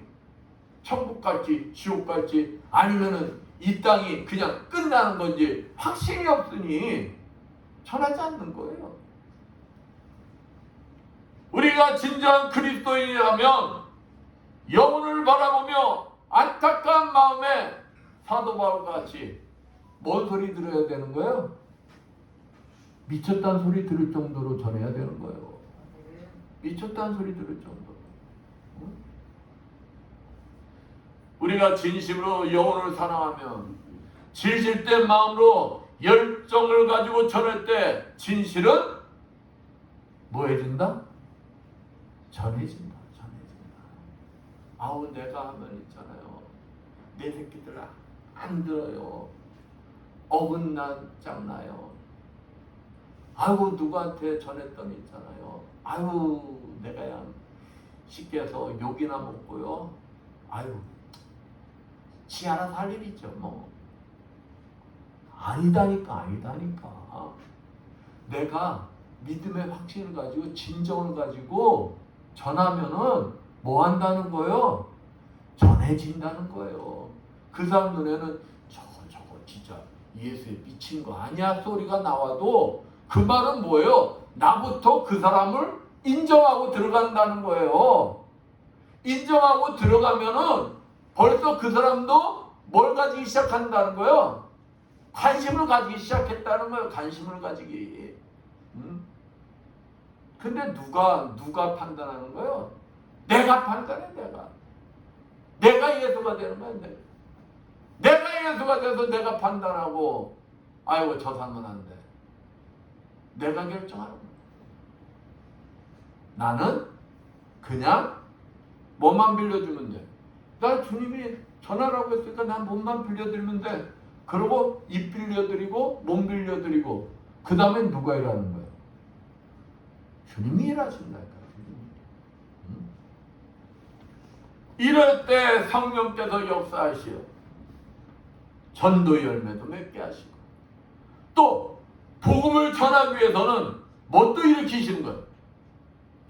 천국 갈지 지옥 갈지 아니면은 이 땅이 그냥 끝나는 건지 확신이 없으니 전하지 않는 거예요. 우리가 진정한 그리스도인이라면 영혼을 바라보며 안타까운 마음에 사도 바울과 같이 뭔 소리 들어야 되는 거예요? 미쳤다는 소리 들을 정도로 전해야 되는 거예요. 미쳤다는 소리 들을 정도로. 우리가 진심으로 영혼을 사랑하면 진실된 마음으로 열정을 가지고 전할 때 진실은 뭐 해준다? 전해진다. 아우 내가 하면 있잖아요. 내 새끼들 안 들어요. 어긋나잖아요. 아이고 누구한테 전했더니 있잖아요. 아이고 내가 그냥 쉽게 해서 욕이나 먹고요. 아이고 지 알아서 할 일이죠 뭐. 아니다니까. 내가 믿음의 확신을 가지고 진정을 가지고 전하면은 뭐 한다는 거예요? 전해진다는 거예요. 그 사람 눈에는 저거 진짜 예수에 미친 거 아니야 소리가 나와도 그 말은 뭐예요? 나부터 그 사람을 인정하고 들어간다는 거예요. 인정하고 들어가면은 벌써 그 사람도 뭘 가지기 시작한다는 거예요? 관심을 가지기 시작했다는 거예요. 관심을 가지기. 근데 누가 판단하는 거예요? 내가 판단해. 내가 예수가 되는 거야. 내가 예수가 돼서 내가 판단하고 아이고 저 사람은 안 돼. 내가 결정하는 거야. 나는 그냥 뭐만 빌려주면 돼. 나 주님이 전하라고 했으니까 난 몸만 빌려드리면 돼. 그리고 입 빌려드리고 몸 빌려드리고 그 다음에 누가 일하는 거야? 주님이 일하신다니까. 이럴 때 성령께서 역사하시어 전도 열매도 맺게 하시고 또 복음을 전하기 위해서는 뭣도 일으키시는 거예요.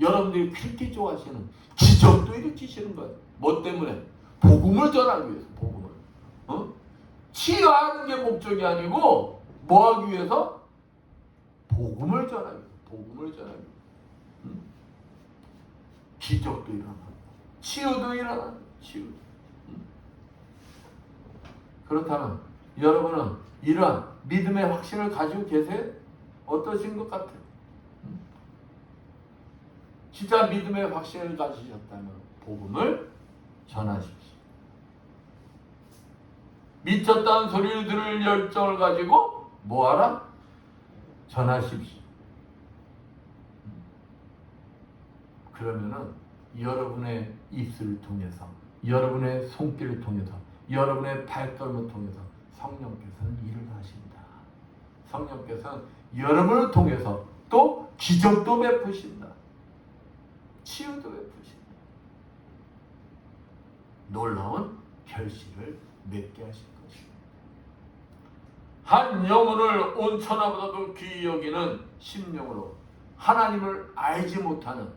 여러분들이 그렇게 좋아하시는 기적도 일으키시는 거예요. 뭐 때문에? 복음을 전하기 위해서. 복음을 치유하는 게 목적이 아니고 뭐 하기 위해서? 복음을 전하기 위해서. 복음을 전하기 위해서. 기적도 일어나고 치유도 일어나고 치유. 그렇다면 여러분은 이러한 믿음의 확신을 가지고 계세요? 어떠신 것 같아요? 진짜 믿음의 확신을 가지셨다면 복음을 전하십시오. 미쳤다는 소리를 들을 열정을 가지고 뭐하라? 전하십시오. 그러면은 여러분의 입술을 통해서, 여러분의 손길을 통해서, 여러분의 발걸음을 통해서 성령께서는 일을 하신다. 성령께서는 여러분을 통해서 또 기적도 베푸신다. 치유도 베푸신다. 놀라운 결실을 맺게 하실 것입니다. 한 영혼을 온 천하보다도 귀히 여기는 심령으로 하나님을 알지 못하는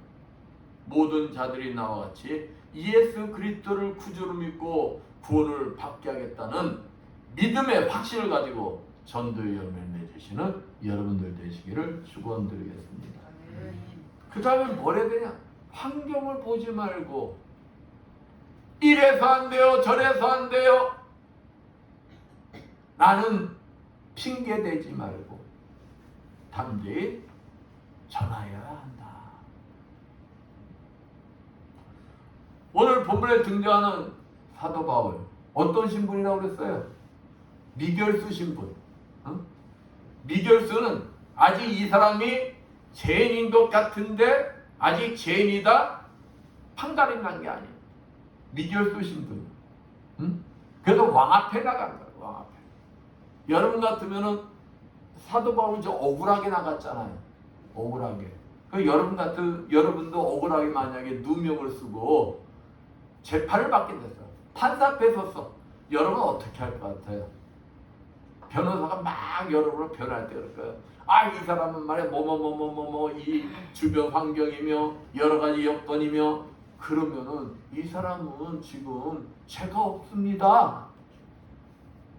모든 자들이 나와 같이 예수 그리스도를 구주로 믿고 구원을 받게 하겠다는 믿음의 확신을 가지고 전도의 열매를 맺으시는 여러분들 되시기를 축원드리겠습니다. 그 다음에 뭘 해야 되냐? 환경을 보지 말고 이래서 안 돼요, 저래서 안 돼요. 나는 핑계 대지 말고 단지 전하여야 한다. 오늘 본문에 등장하는 사도 바울 어떤 신분이라고 그랬어요? 미결수 신분. 미결수는 아직 이 사람이 죄인인 것 같은데 아직 죄인이다 판가름 난 게 아니에요. 미결수 신분. 그래서 왕 앞에 나간 거예요. 왕 앞에. 여러분 같으면은 사도 바울이 좀 억울하게 나갔잖아요. 억울하게. 그 여러분도 억울하게 만약에 누명을 쓰고 재판을 받게 됐어요. 판사 앞에 섰어. 여러분 어떻게 할 것 같아요? 변호사가 막 여러분을 변할 때 그럴 거예요. 아, 이 사람은 말이야 이 주변 환경이며 여러 가지 여건이며 그러면은 이 사람은 지금 죄가 없습니다.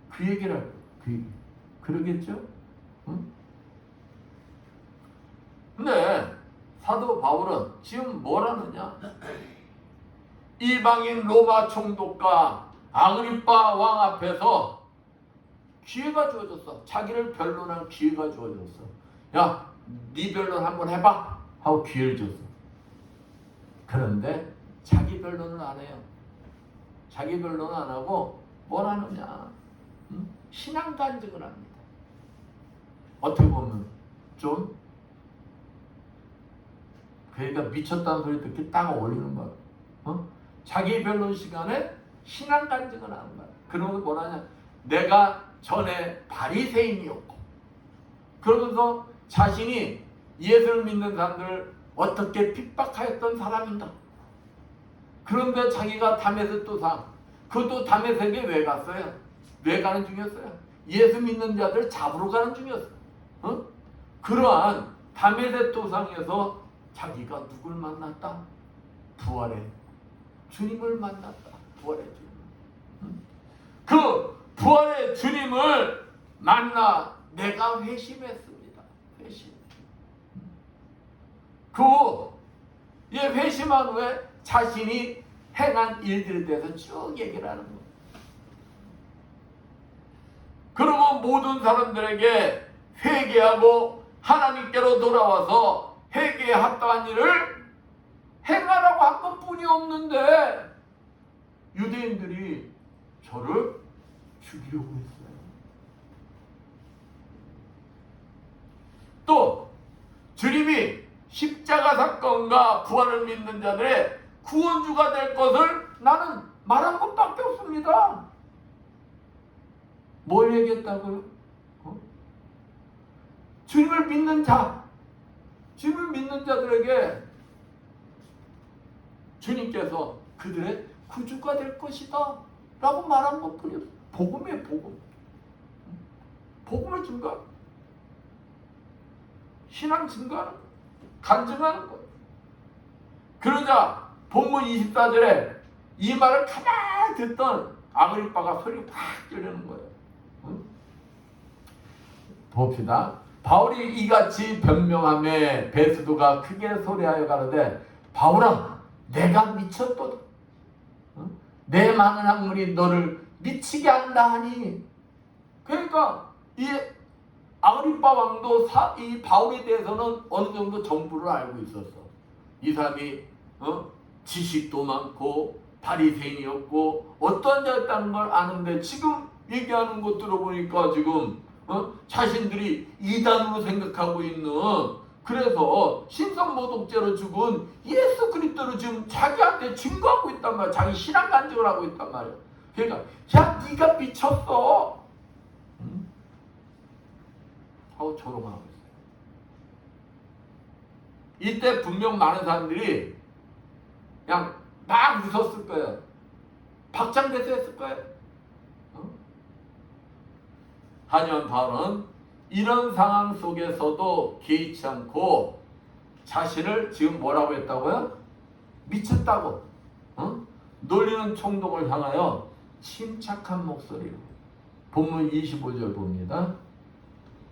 그 얘기를 할 거예요. 그러겠죠? 응? 근데 사도 바울은 지금 뭘 하느냐? 이방인 로마 총독과 아그리빠 왕 앞에서 기회가 주어졌어. 자기를 변론할 기회가 주어졌어. 야, 네 변론 한번 해봐 하고 기회를 줬어. 그런데 자기 변론을 안 해요. 자기 변론을 안 하고 뭘 하느냐? 신앙 간증을 합니다. 어떻게 보면 좀 그러니까 미쳤다는 소리 듣기 딱 어울리는 거야. 자기 변론 시간에 신앙 간증을 하는 거야. 그러면 뭐라냐? 내가 전에 바리새인이었고, 그러면서 자신이 예수를 믿는 사람들을 어떻게 핍박하였던 사람인가. 그런데 자기가 다메섹 도상, 그것도 다메섹에 왜 갔어요? 왜 가는 중이었어요? 예수 믿는 자들 잡으러 가는 중이었어요. 그러한 다메섹 도상에서 자기가 누굴 만났다? 부활의 주님을 만났다. 부활의 주님. 그 부활의 주님을 만나 내가 회심했습니다. 회심. 이 회심한 후에 자신이 행한 일들에 대해서 쭉 얘기를 하는 거예요. 그러고 모든 사람들에게 회개하고 하나님께로 돌아와서 회개에 합당한 일을 행하라고 한 것뿐이 없는데 유대인들이 저를 죽이려고 했어요. 또 주님이 십자가 사건과 부활을 믿는 자들의 구원주가 될 것을 나는 말한 것밖에 없습니다. 뭘 얘기했다고요? 주님을 믿는 자, 주님을 믿는 자들에게 주님께서 그들의 구주가 될 것이다 라고 말한 것뿐이에요. 복음이에요. 복음. 복음을 증거하는 거예요. 신앙 증거하는 거예요. 간증하는 거예요. 그러자 본문 24절에 이 말을 가만히 듣던 아그리빠가 소리가 팍 들리는 거예요. 봅시다. 바울이 이같이 변명하며 베스도가 크게 소리하여 가로되 바울아 내가 미쳤도다. 내 많은 학문이 너를 미치게 한다 하니. 그러니까 이 아그리빠 왕도 이 바울에 대해서는 어느 정도 정보를 알고 있었어. 이 사람이 지식도 많고 바리새인이었고 어떠한 자였다는 걸 아는데 지금 얘기하는 것 들어보니까 지금 자신들이 이단으로 생각하고 있는, 그래서 신성모독죄로 죽은 예수 그리스도를 지금 자기한테 증거하고 있단 말이야. 자기 신앙 간증을 하고 있단 말이야. 그러니까 야 네가 미쳤어 하고 조롱하고 있어요. 이때 분명 많은 사람들이 그냥 막 웃었을 거예요. 박장대소 했을 거예요. 하지만 바울은 이런 상황 속에서도 개의치 않고 자신을 지금 뭐라고 했다고요? 미쳤다고 놀리는 총독을 향하여 침착한 목소리로 본문 25절 봅니다.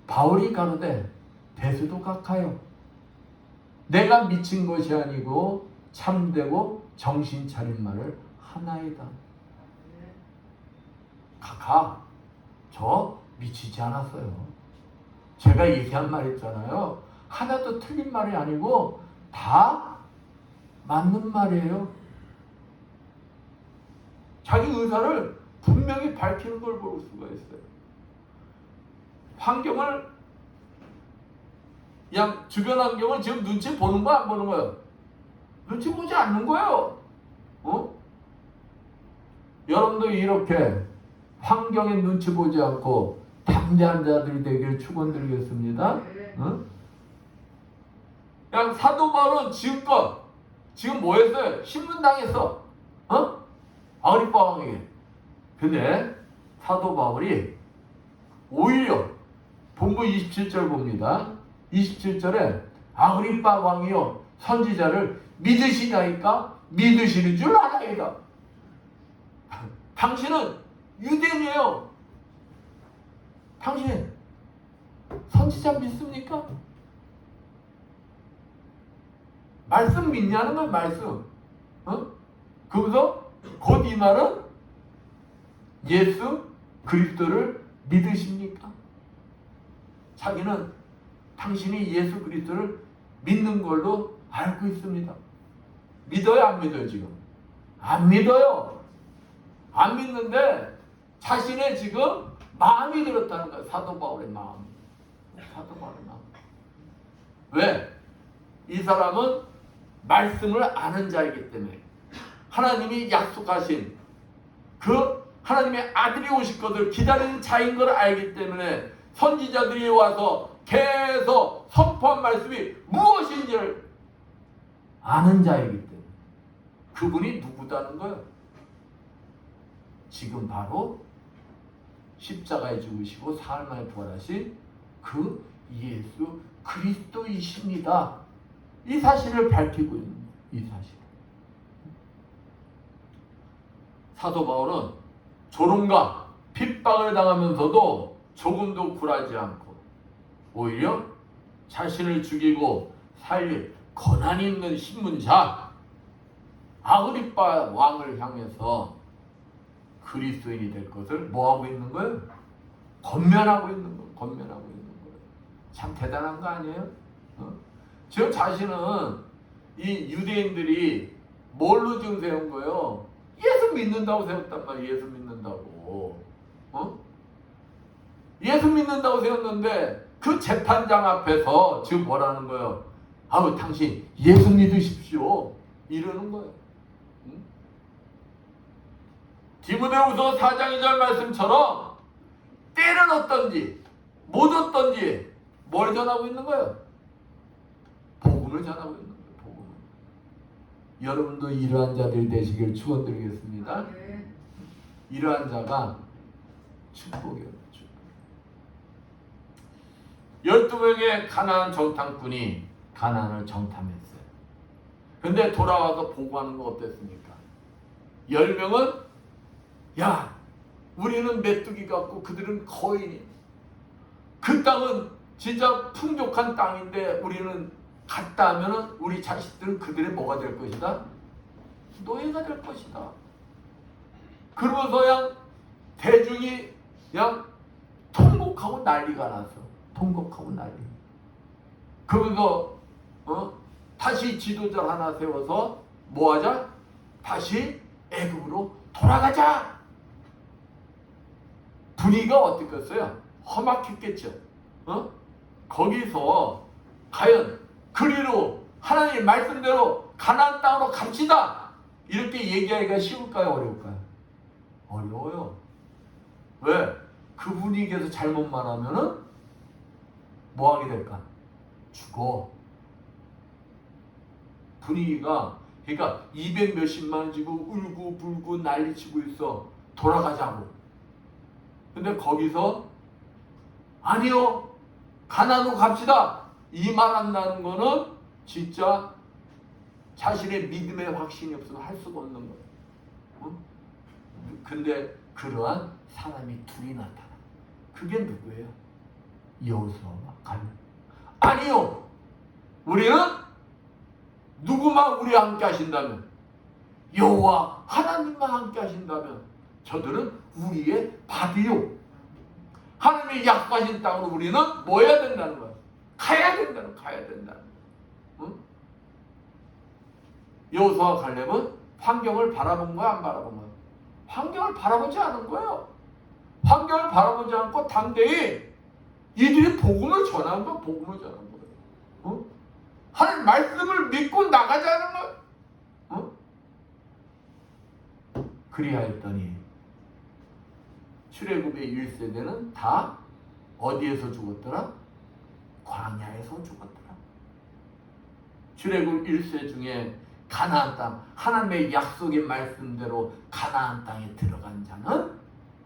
바울이 가로되 베스도 각하여 내가 미친 것이 아니고 참되고 정신 차린 말을 하나이다. 각하 저 미치지 않았어요. 제가 얘기한 말 있잖아요. 하나도 틀린 말이 아니고 다 맞는 말이에요. 자기 의사를 분명히 밝히는 걸 볼 수가 있어요. 환경을, 그냥 주변 환경을 지금 눈치 보는 거야, 안 보는 거예요? 눈치 보지 않는 거예요. 여러분도 이렇게 환경에 눈치 보지 않고 담대한 자들이 되기를 축원드리겠습니다. 그냥 사도 바울은 지금껏 지금 뭐 했어요? 신문당했어. 아그리빠 왕에게. 근데 사도 바울이 오히려 본문 27절 봅니다. 27절에 아그리빠 왕이여 선지자를 믿으시나이까? 믿으시는 줄 아나이다. 당신은 유대인이에요. 당신 선지자 믿습니까? 말씀 믿냐는 건 말씀. 그래서 곧 이 말은 예수 그리스도를 믿으십니까? 자기는 당신이 예수 그리스도를 믿는 걸로 알고 있습니다. 믿어요, 안 믿어요, 지금? 안 믿어요. 안 믿는데 자신의 지금 마음이 들었다는 거예요. 사도 바울의 마음. 사도 바울의 마음. 왜? 이 사람은 말씀을 아는 자이기 때문에 하나님이 약속하신 그 하나님의 아들이 오실 것을 기다리는 자인 걸 알기 때문에 선지자들이 와서 계속 선포한 말씀이 무엇인지를 아는 자이기 때문에 그분이 누구다는 거예요. 지금 바로 십자가에 죽으시고 사흘 만에 부활하신 그 예수 그리스도이십니다. 이 사실을 밝히고 있는 거예요. 이 사실. 사도 바울은 조롱과 핍박을 당하면서도 조금도 굴하지 않고 오히려 자신을 죽이고 살릴 권한이 있는 신문자 아그리빠 왕을 향해서 그리스도인이 될 것을 뭐하고 있는 거예요? 권면하고 있는 거예요. 권면하고 있는 거예요. 참 대단한 거 아니에요? 저 자신은 이 유대인들이 뭘로 지금 세운 거예요? 예수 믿는다고 세웠단 말이에요. 예수 믿는다고. 예수 믿는다고 세웠는데 그 재판장 앞에서 지금 뭐라는 거예요? 아우 당신 예수 믿으십시오. 이러는 거예요. 디모데후서 4장 2절 말씀처럼 때는 어떤지 못 어떤지 뭘 전하고 있는 거예요? 복음을 전하고 있는 거예요. 복음을. 여러분도 이러한 자들이 되시길 축원드리겠습니다. 이러한 자가 축복이에요. 12명의 가나안 정탐꾼이 가나안을 정탐했어요. 근데 돌아와서 보고하는 거 어땠습니까? 10명은 야 우리는 메뚜기 같고 그들은 거인이 그 땅은 진짜 풍족한 땅인데 우리는 갔다 하면은 우리 자식들은 그들의 뭐가 될 것이다? 노예가 될 것이다. 그러면서 그냥 대중이 그냥 통곡하고 난리가 났어. 통곡하고 난리. 그러면서 다시 지도자를 하나 세워서 뭐하자? 다시 애굽으로 돌아가자. 분위기가 어땠겠어요? 험악했겠죠. 거기서 과연 그리로 하나님 말씀대로 가나안 땅으로 갑시다. 이렇게 얘기하기가 쉬울까요? 어려울까요? 어려워요. 왜? 그 분위기에서 잘못 말하면은 뭐 하게 될까? 죽어. 분위기가 그러니까 200 몇십만 지고 울고 불고 난리치고 있어. 돌아가자고. 근데 거기서 아니요. 가나안으로 갑시다. 이 말 한다는 거는 진짜 자신의 믿음의 확신이 없어서 할 수가 없는 거예요. 근데 그러한 사람이 둘이 나타나. 그게 누구예요? 여호수아와 갈렙. 아니요. 우리는 누구만 우리와 함께 하신다면 여호와 하나님만 함께 하신다면 저들은 우리의 밥이요. 하나님의 약속하신 땅으로 우리는 뭐 해야 된다는 거야? 가야 된다는 거야. 여호수아와 갈렙은 환경을 바라본 거야, 안 바라본 거야? 환경을 바라보지 않은 거예요. 환경을 바라보지 않고 담대히 이들이 복음을 전하는 거야. 복음을 전하는 거예요. 하나님 말씀을 믿고 나가자는 거야. 그리하였더니 출애굽의 1세대는 다 어디에서 죽었더라? 광야에서 죽었더라. 출애굽 1세 중에 가나안 땅, 하나님의 약속의 말씀대로 가나안 땅에 들어간 자는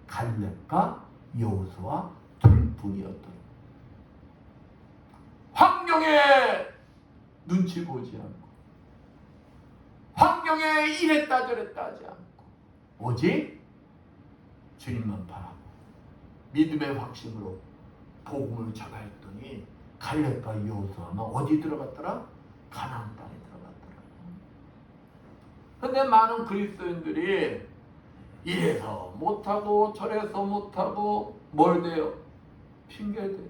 갈렙과 여호수아 둘뿐이었더라. 환경에 눈치 보지 않고 환경에 이랬다 저랬다 하지 않고 오직 주님만 바라고 믿음의 확신으로 복음을 전하였더니 갈렙과 여호수아는 어디 들어갔더라? 가나안 땅에 들어갔더라. 근데 많은 그리스도인들이 이래서 못하고 저래서 못하고 뭘 돼요? 핑계대요.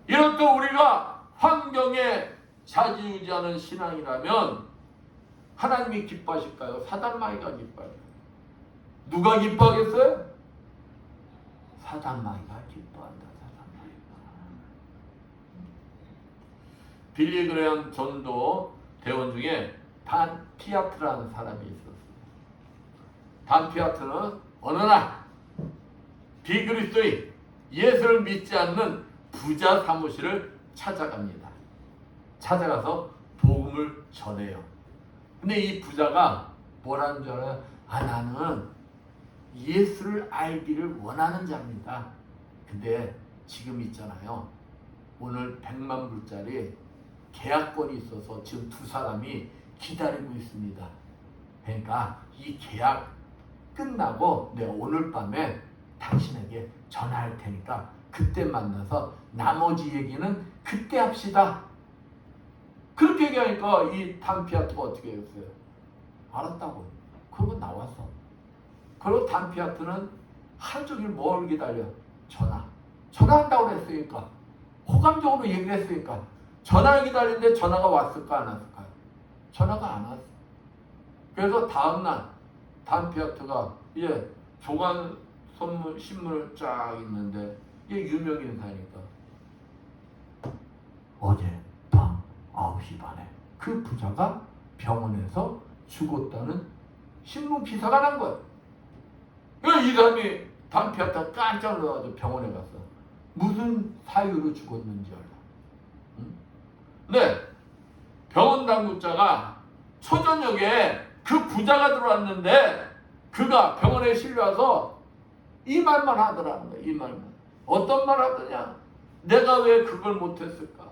이럴 때 우리가 환경에 좌지우지하는 신앙이라면 하나님이 기뻐하실까요? 사단마귀가 기뻐할까요? 누가 기뻐하겠어요? 사단마귀가 기뻐한다. 사단마귀가. 빌리 그레엄 전도 대원 중에 반 피아트라는 사람이 있었어요. 단피아트는 어느 날 비그리스도인 예수를 믿지 않는 부자 사무실을 찾아갑니다. 찾아가서 복음을 전해요. 근데 이 부자가 뭐라는 줄 알아요? 나는 예수를 알기를 원하는 자입니다. 근데 지금 있잖아요. 오늘 100만 불짜리 계약권이 있어서 지금 두 사람이 기다리고 있습니다. 그러니까 이 계약 끝나고 내가 오늘 밤에 당신에게 전화할 테니까 그때 만나서 나머지 얘기는 그때 합시다. 그렇게 얘기하니까 이 단피아트가 어떻게 했어요? 알았다고. 그러고 나왔어. 그리고 단피아트는 하루 종일 뭘 기다려? 전화한다고 그랬으니까, 호감적으로 얘기했으니까 전화를 기다리는데 전화가 왔을까 안 왔을까요? 전화가 안 왔어. 그래서 다음날 단피아트가 조간 선물 신문을 쫙 있는데 이게 유명 인사니까 어제 밤 9시 반에 그 부자가 병원에서 죽었다는 신문 기사가 난 거야. 그래서 이 사람이 단피아트가 깜짝 놀라서 병원에 갔어. 무슨 사유로 죽었는지 알아. 응? 근데 병원 당국자가 초저녁에 그 부자가 들어왔는데 그가 병원에 실려와서 이 말만 하더라는 거야. 이 말만. 어떤 말 하더냐? 내가 왜 그걸 못했을까?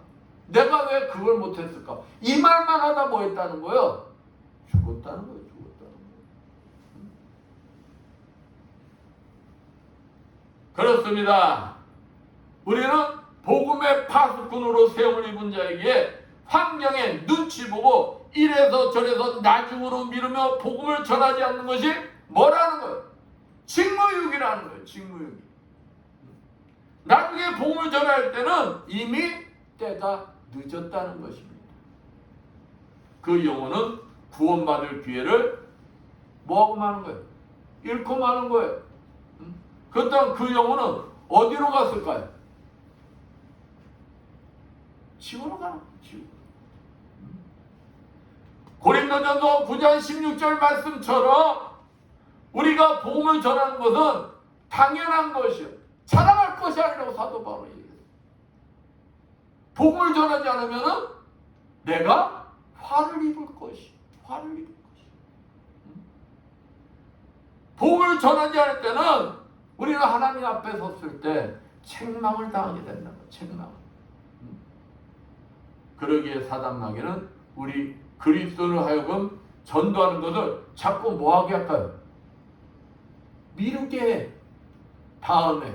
내가 왜 그걸 못했을까? 이 말만 하다 뭐 했다는 거예요? 죽었다는 거예요. 그렇습니다. 우리는 복음의 파수꾼으로 세움을 입은 자에게 환경에 눈치 보고 이래서 저래서 나중으로 미루며 복음을 전하지 않는 것이 뭐라는 거예요? 직무유기라는 거예요. 직무유기. 나중에 복음을 전할 때는 이미 때가 늦었다는 것입니다. 그 영혼은 구원받을 기회를 뭐하고 마는 거예요? 잃고 마는 거예요. 그렇다면 그 영혼은 어디로 갔을까요? 지구로 가는 거예요. 지구. 고린도전서 9장 16절 말씀처럼 우리가 복음을 전하는 것은 당연한 것이요, 자랑할 것이 아니라고 사도 바울이 얘기해요. 복음을 전하지 않으면 내가 화를 입을 것이. 복음을 전하지 않을 때는 우리가 하나님 앞에 섰을 때 책망을 당하게 된다고. 책망. 그러기에 사단 마귀는 우리 그리스도를 하여금 전도하는 것을 자꾸 뭐하게 할까요? 미루게 해. 다음에.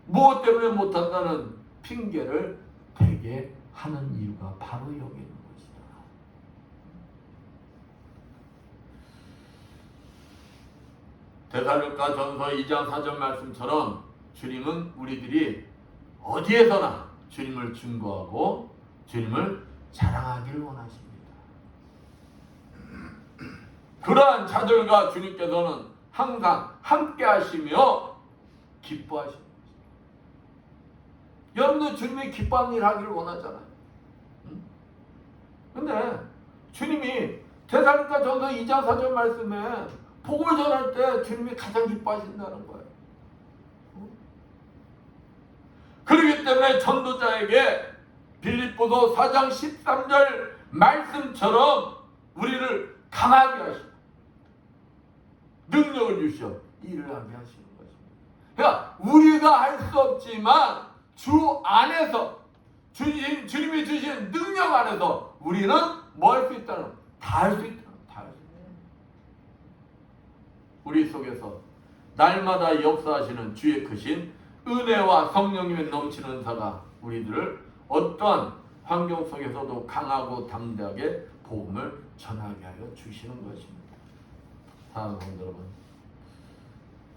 무엇 때문에 못한다는 핑계를 대게 하는 이유가 바로 여기 있는 것이다. 데살로니가 전서 2장 4절 말씀처럼 주님은 우리들이 어디에서나 주님을 증거하고 주님을 자랑하기를 원하십니다. 그러한 자들과 주님께서는 항상 함께 하시며 기뻐하십니다. 여러분도 주님이 기뻐하는 일 하기를 원하잖아요. 근데 주님이 데살로니가 전서 2장 4절 말씀에 복음을 전할 때 주님이 가장 기뻐하신다는 거예요. 그렇기 때문에 전도자에게 빌립보서 4장 13절 말씀처럼 우리를 강하게 하시고 능력을 주시어 일을 하게 하시는 것입니다. 그러니까 우리가 할 수 없지만 주 안에서 주님이 주신 능력 안에서 우리는 뭐 할 수 있다는 거예요? 다 할 수 있다는 거예요. 다 할 수 있다는 거예요. 우리 속에서 날마다 역사하시는 주의 크신 은혜와 성령님의 넘치는 은사가 우리들을 어떠한 환경 속에서도 강하고 담대하게 복음을 전하게 하여 주시는 것입니다. 사랑하는 성도 여러분,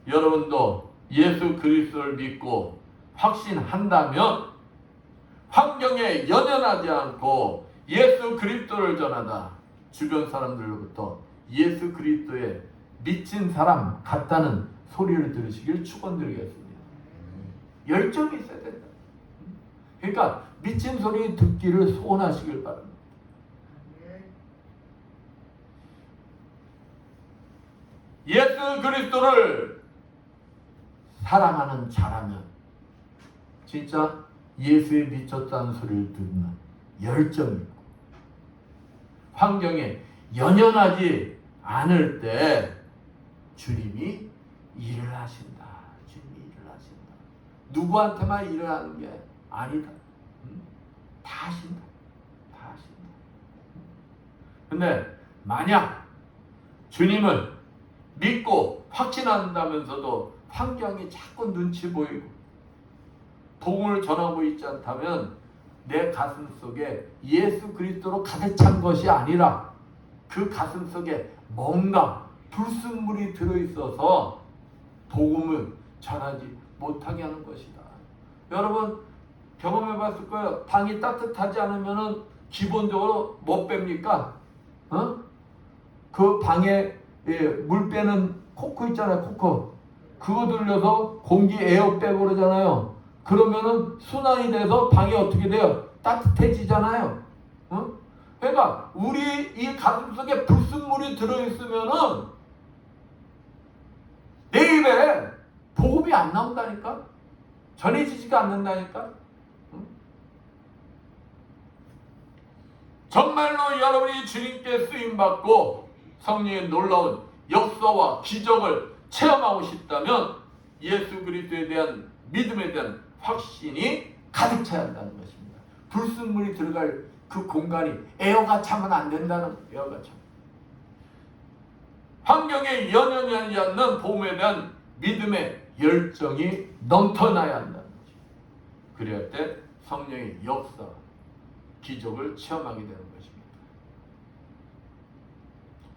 여러분도 예수 그리스도를 믿고 확신한다면 환경에 연연하지 않고 예수 그리스도를 전하다 주변 사람들로부터 예수 그리스도에 미친 사람 같다는 소리를 들으시길 축원드리겠습니다. 열정이 있어야 된다. 그러니까 미친 소리 듣기를 소원하시길 바랍니다. 예수 그리스도를 사랑하는 자라면 진짜 예수에 미쳤다는 소리를 듣는 열정이 있고 환경에 연연하지 않을 때 주님이 일을 하신다. 주님이 일을 하신다. 누구한테만 일을 하는 게 아니다. 다 하신다. 다 하신다. 근데 만약 주님을 믿고 확신한다면서도 환경이 자꾸 눈치 보이고 복음을 전하고 있지 않다면 내 가슴 속에 예수 그리스도로 가득 찬 것이 아니라 그 가슴 속에 뭔가 불순물이 들어있어서 복음을 전하지 못하게 하는 것이다. 여러분 경험해 봤을 거예요. 방이 따뜻하지 않으면 기본적으로 못 뺍니까? 그 방에 물 빼는 코크 있잖아요. 코크. 그거 들려서 공기 에어 빼고 그러잖아요. 그러면은 순환이 돼서 방이 어떻게 돼요? 따뜻해지잖아요. 그러니까 우리 이 가슴속에 불순물이 들어있으면은 내 입에 복음이 안 나온다니까? 전해지지가 않는다니까? 정말로 여러분이 주님께 쓰임받고 성령의 놀라운 역사와 기적을 체험하고 싶다면 예수 그리스도에 대한 믿음에 대한 확신이 가득 차야 한다는 것입니다. 불순물이 들어갈 그 공간이 에어가 차면 안 된다는 에어가 차. 환경에 연연하지 않는 복음에 대한 믿음의 열정이 넘쳐나야 한다는 거죠. 그래야 때 성령의 역사, 기적을 체험하게 되는 것입니다.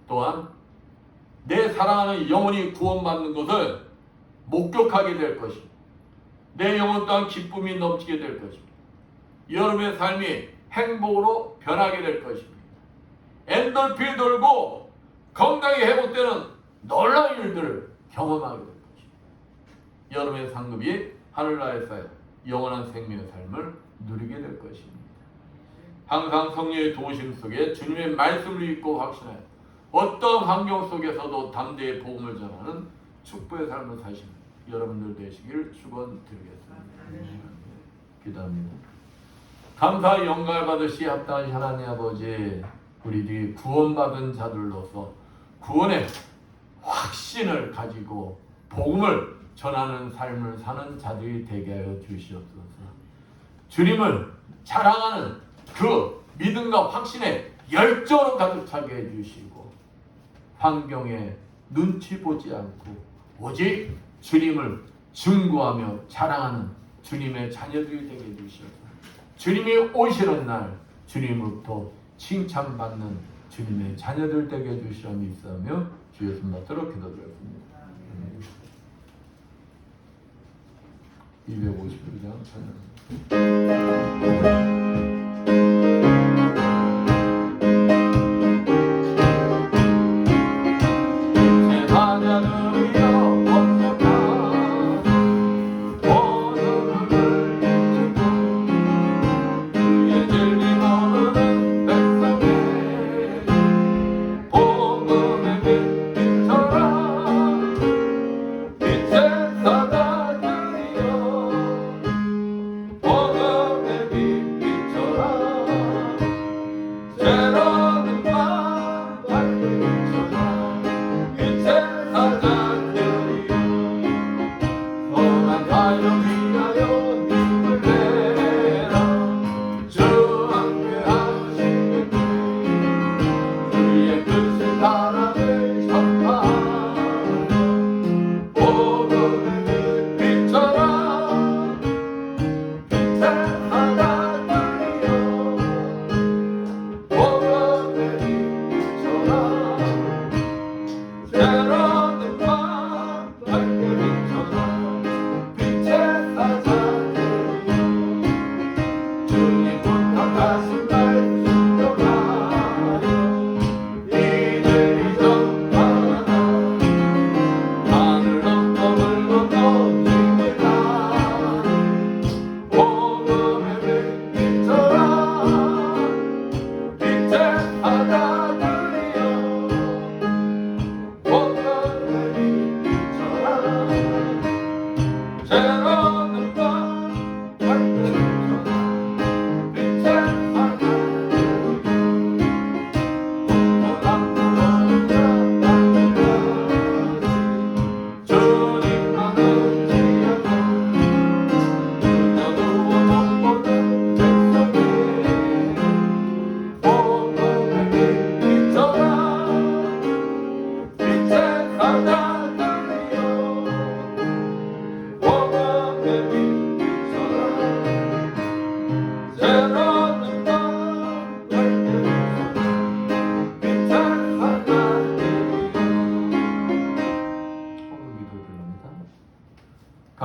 또한 내 사랑하는 영혼이 구원받는 것을 목격하게 될 것입니다. 내 영혼 또한 기쁨이 넘치게 될 것입니다. 여러분의 삶이 행복으로 변하게 될 것입니다. 엔돌핀이 돌고 건강이 회복되는 놀라운 일들을 경험하게 될 것입니다. 여러분의 상급이 하늘나라에서 영원한 생명의 삶을 누리게 될 것입니다. 항상 성령의 도우심 속에 주님의 말씀을 읽고 확신하여 어떤 환경 속에서도 담대히 복음을 전하는 축복의 삶을 사시는 여러분들 되시길 축원드리겠습니다. 기도합니다. 감사 영광을 받으시 합당하신 하나님 아버지, 우리들이 구원받은 자들로서 구원의 확신을 가지고 복음을 전하는 삶을 사는 자들이 되게 하여 주시옵소서. 주님을 자랑하는 그 믿음과 확신의 열정으로 가득 차게 해주시고 환경에 눈치 보지 않고 오직 주님을 증거하며 자랑하는 주님의 자녀들이 되게 해주시옵소서. 주님이 오시는 날 주님으로부터 칭찬받는 주님의 자녀들 되게 해주시라 믿사며 주 예수 받도록 기도드렸습니다. 252장 찬양.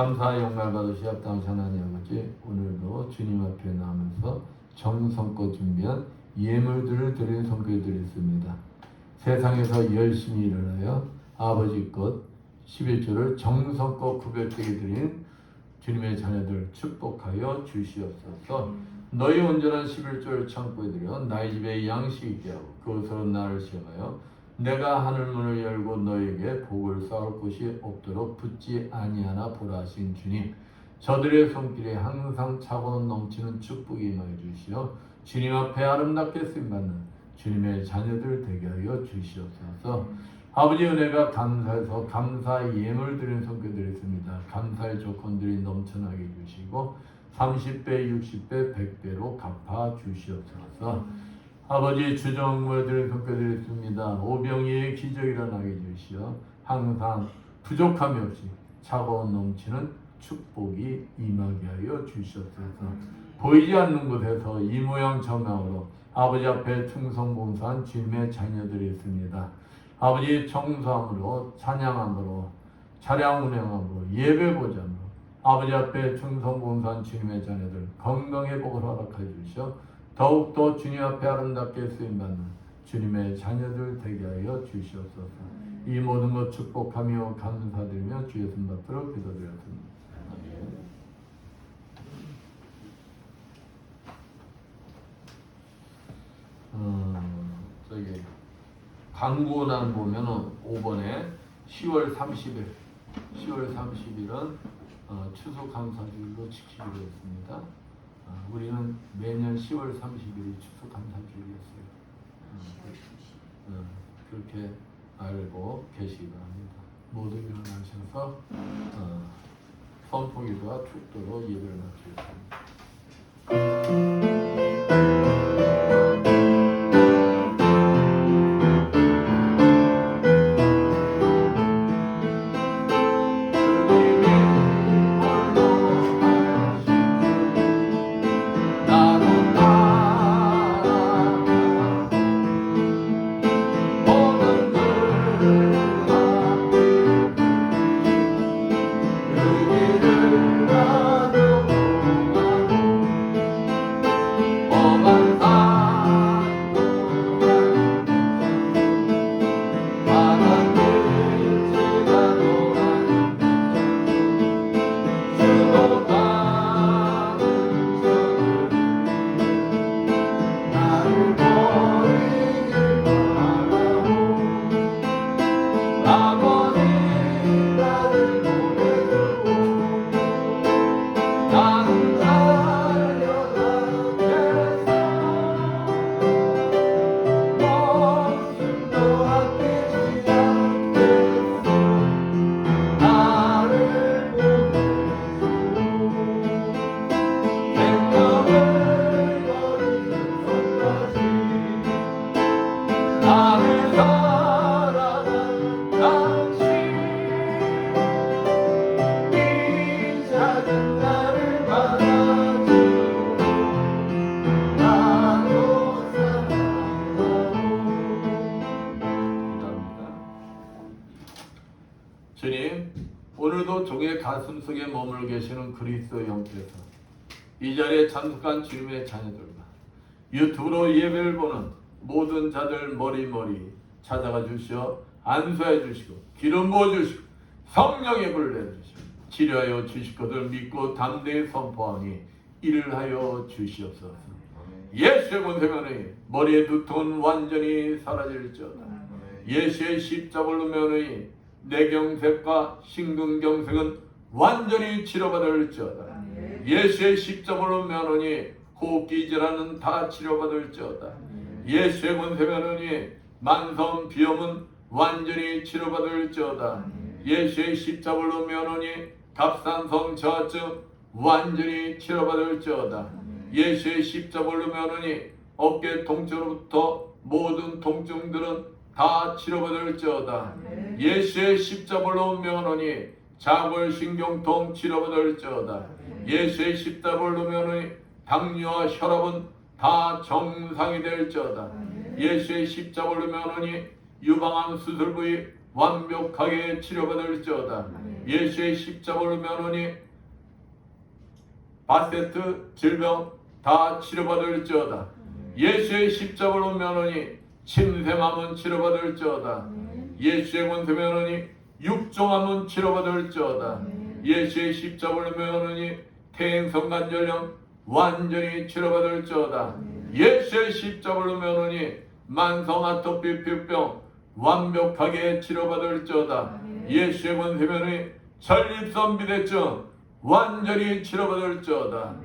감사 영광 받으시옵다 하나님 아버지, 오늘도 주님 앞에 나오면서 정성껏 준비한 예물들을 드리는 성교드렸습니다. 세상에서 열심히 일어나여 아버지 것 11조를 정성껏 구별되게 드린 주님의 자녀들 축복하여 주시옵소서. 너희 온전한 11조를 창고에 들여 나의 집에 양식 있게 하고 그것으로 나를 시험하여 내가 하늘문을 열고 너에게 복을 쌓을 곳이 없도록 붙지 아니하나 보라 하신 주님, 저들의 손길에 항상 차고 넘치는 축복이 임하여 주시어 주님 앞에 아름답게 쓰임받는 주님의 자녀들 되게 하여 주시옵소서. 아버지, 은혜가 감사해서 감사 예물 드리는 성교드렸습니다. 감사의 조건들이 넘쳐나게 주시고 30배, 60배, 100배로 갚아 주시옵소서. 아버지, 주정을 드린 성교드렸습니다. 오병이의 기적이 일어나게 주시어 항상 부족함이 없이 차고 넘치는 축복이 임하게 하여 주시옵소서. 보이지 않는 곳에서 이 모양 저 모양으로 아버지 앞에 충성봉사한 주님의 자녀들이 있습니다. 아버지, 청소함으로, 찬양함으로, 차량 운행함으로, 예배 보장으로 아버지 앞에 충성봉사한 주님의 자녀들 건강의 복을 허락하여 주시어 더욱더 주님 앞에 아름답게 쓰임받는 주님의 자녀들 되게 하여 주시옵소서. 이 모든 것 축복하며 감사드리며 주의 손 받들어 기도드렸습니다. 저기 광고란 보면은 5번에 10월 30일은 추수감사주일로 지키기로 했습니다. 우리는 매년 10월 30일이 추수감사주일이었어요. 그렇게 알고 계시기 바랍니다. 모두 일어나셔서 선포기도와 축도로 예배를 마치겠습니다. 주님, 오늘도 종의 가슴 속에 머물러 계시는 그리스도 영께서 이 자리에 참석한 주님의 자녀들과 유튜브로 예배를 보는 모든 자들 머리 찾아가 주시어 안수해 주시고 기름 부어 주시고 성령의 불을 내주시고 치료하여 주실 것을 믿고 담대히 선포하니 이를 하여 주시옵소서. 예수의 권세면의 머리의 두통은 완전히 사라질지어다. 예수의 십자벌로 면의 뇌경색과 심근경색은 완전히 치료받을지어다. 예수의 십자벌로 면허니 호흡기 질환은 다 치료받을지어다. 예수의 권세 면허니 만성 비염은 완전히 치료받을지어다. 예수의 십자벌로 면허니 갑상선 저하증 완전히 치료받을지어다. 예수의 십자벌로 면허니 어깨 통증으로부터 모든 통증들은 다 치료받을지어다. 예수의 십자벌로 면허니 자골신경통 치료받을지어다. 예수의 십자벌로 면허니 당뇨와 혈압은 다 정상이 될지어다. 예수의 십자벌로 면허니 유방암 수술 부위 완벽하게 치료받을지어다. 예수의 십자가로 면하니 바세트 질병 다 치료받을지어다. 예수의 십자가로 면하니 침샘함은 치료받을지어다. 예수의 권세 면하니 육종함은 치료받을지어다. 예수의 십자가로 면하니 태행성관절염 완전히 치료받을지어다. 예수의 십자가로 면하니 만성 아토피 피부병 완벽하게 치료받을지어다. 예수의 권세 면하니 전립선 비대증 완전히 치료받을지어다.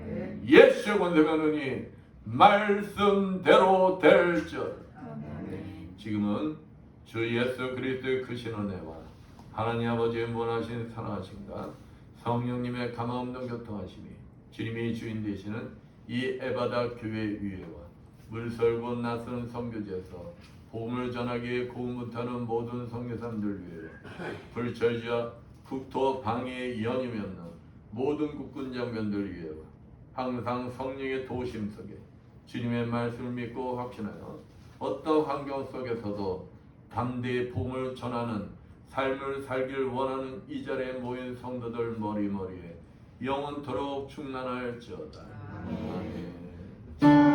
예수의 권세 면하니 말씀대로 될지어다. 지금은 주 예수 그리스도의 크신 은혜와 하나님 아버지의 무한하신 사랑하심과 성령님의 감화없는 교통하심이 주님이 주인 되시는 이 에바다 교회 위에와 물설고 낯선 선교지에서 복음을 전하기에 고음 못하는 모든 선교사님들 위에 불철주야 국토 방해의 연임이 없는 모든 국군 장병들 위에와 항상 성령의 도심 속에 주님의 말씀을 믿고 확신하여 어떤 환경 속에서도 담대히 복음을 전하는 삶을 살길 원하는 이 자리에 모인 성도들 머리머리에 영원토록 충만할지어다. 아멘.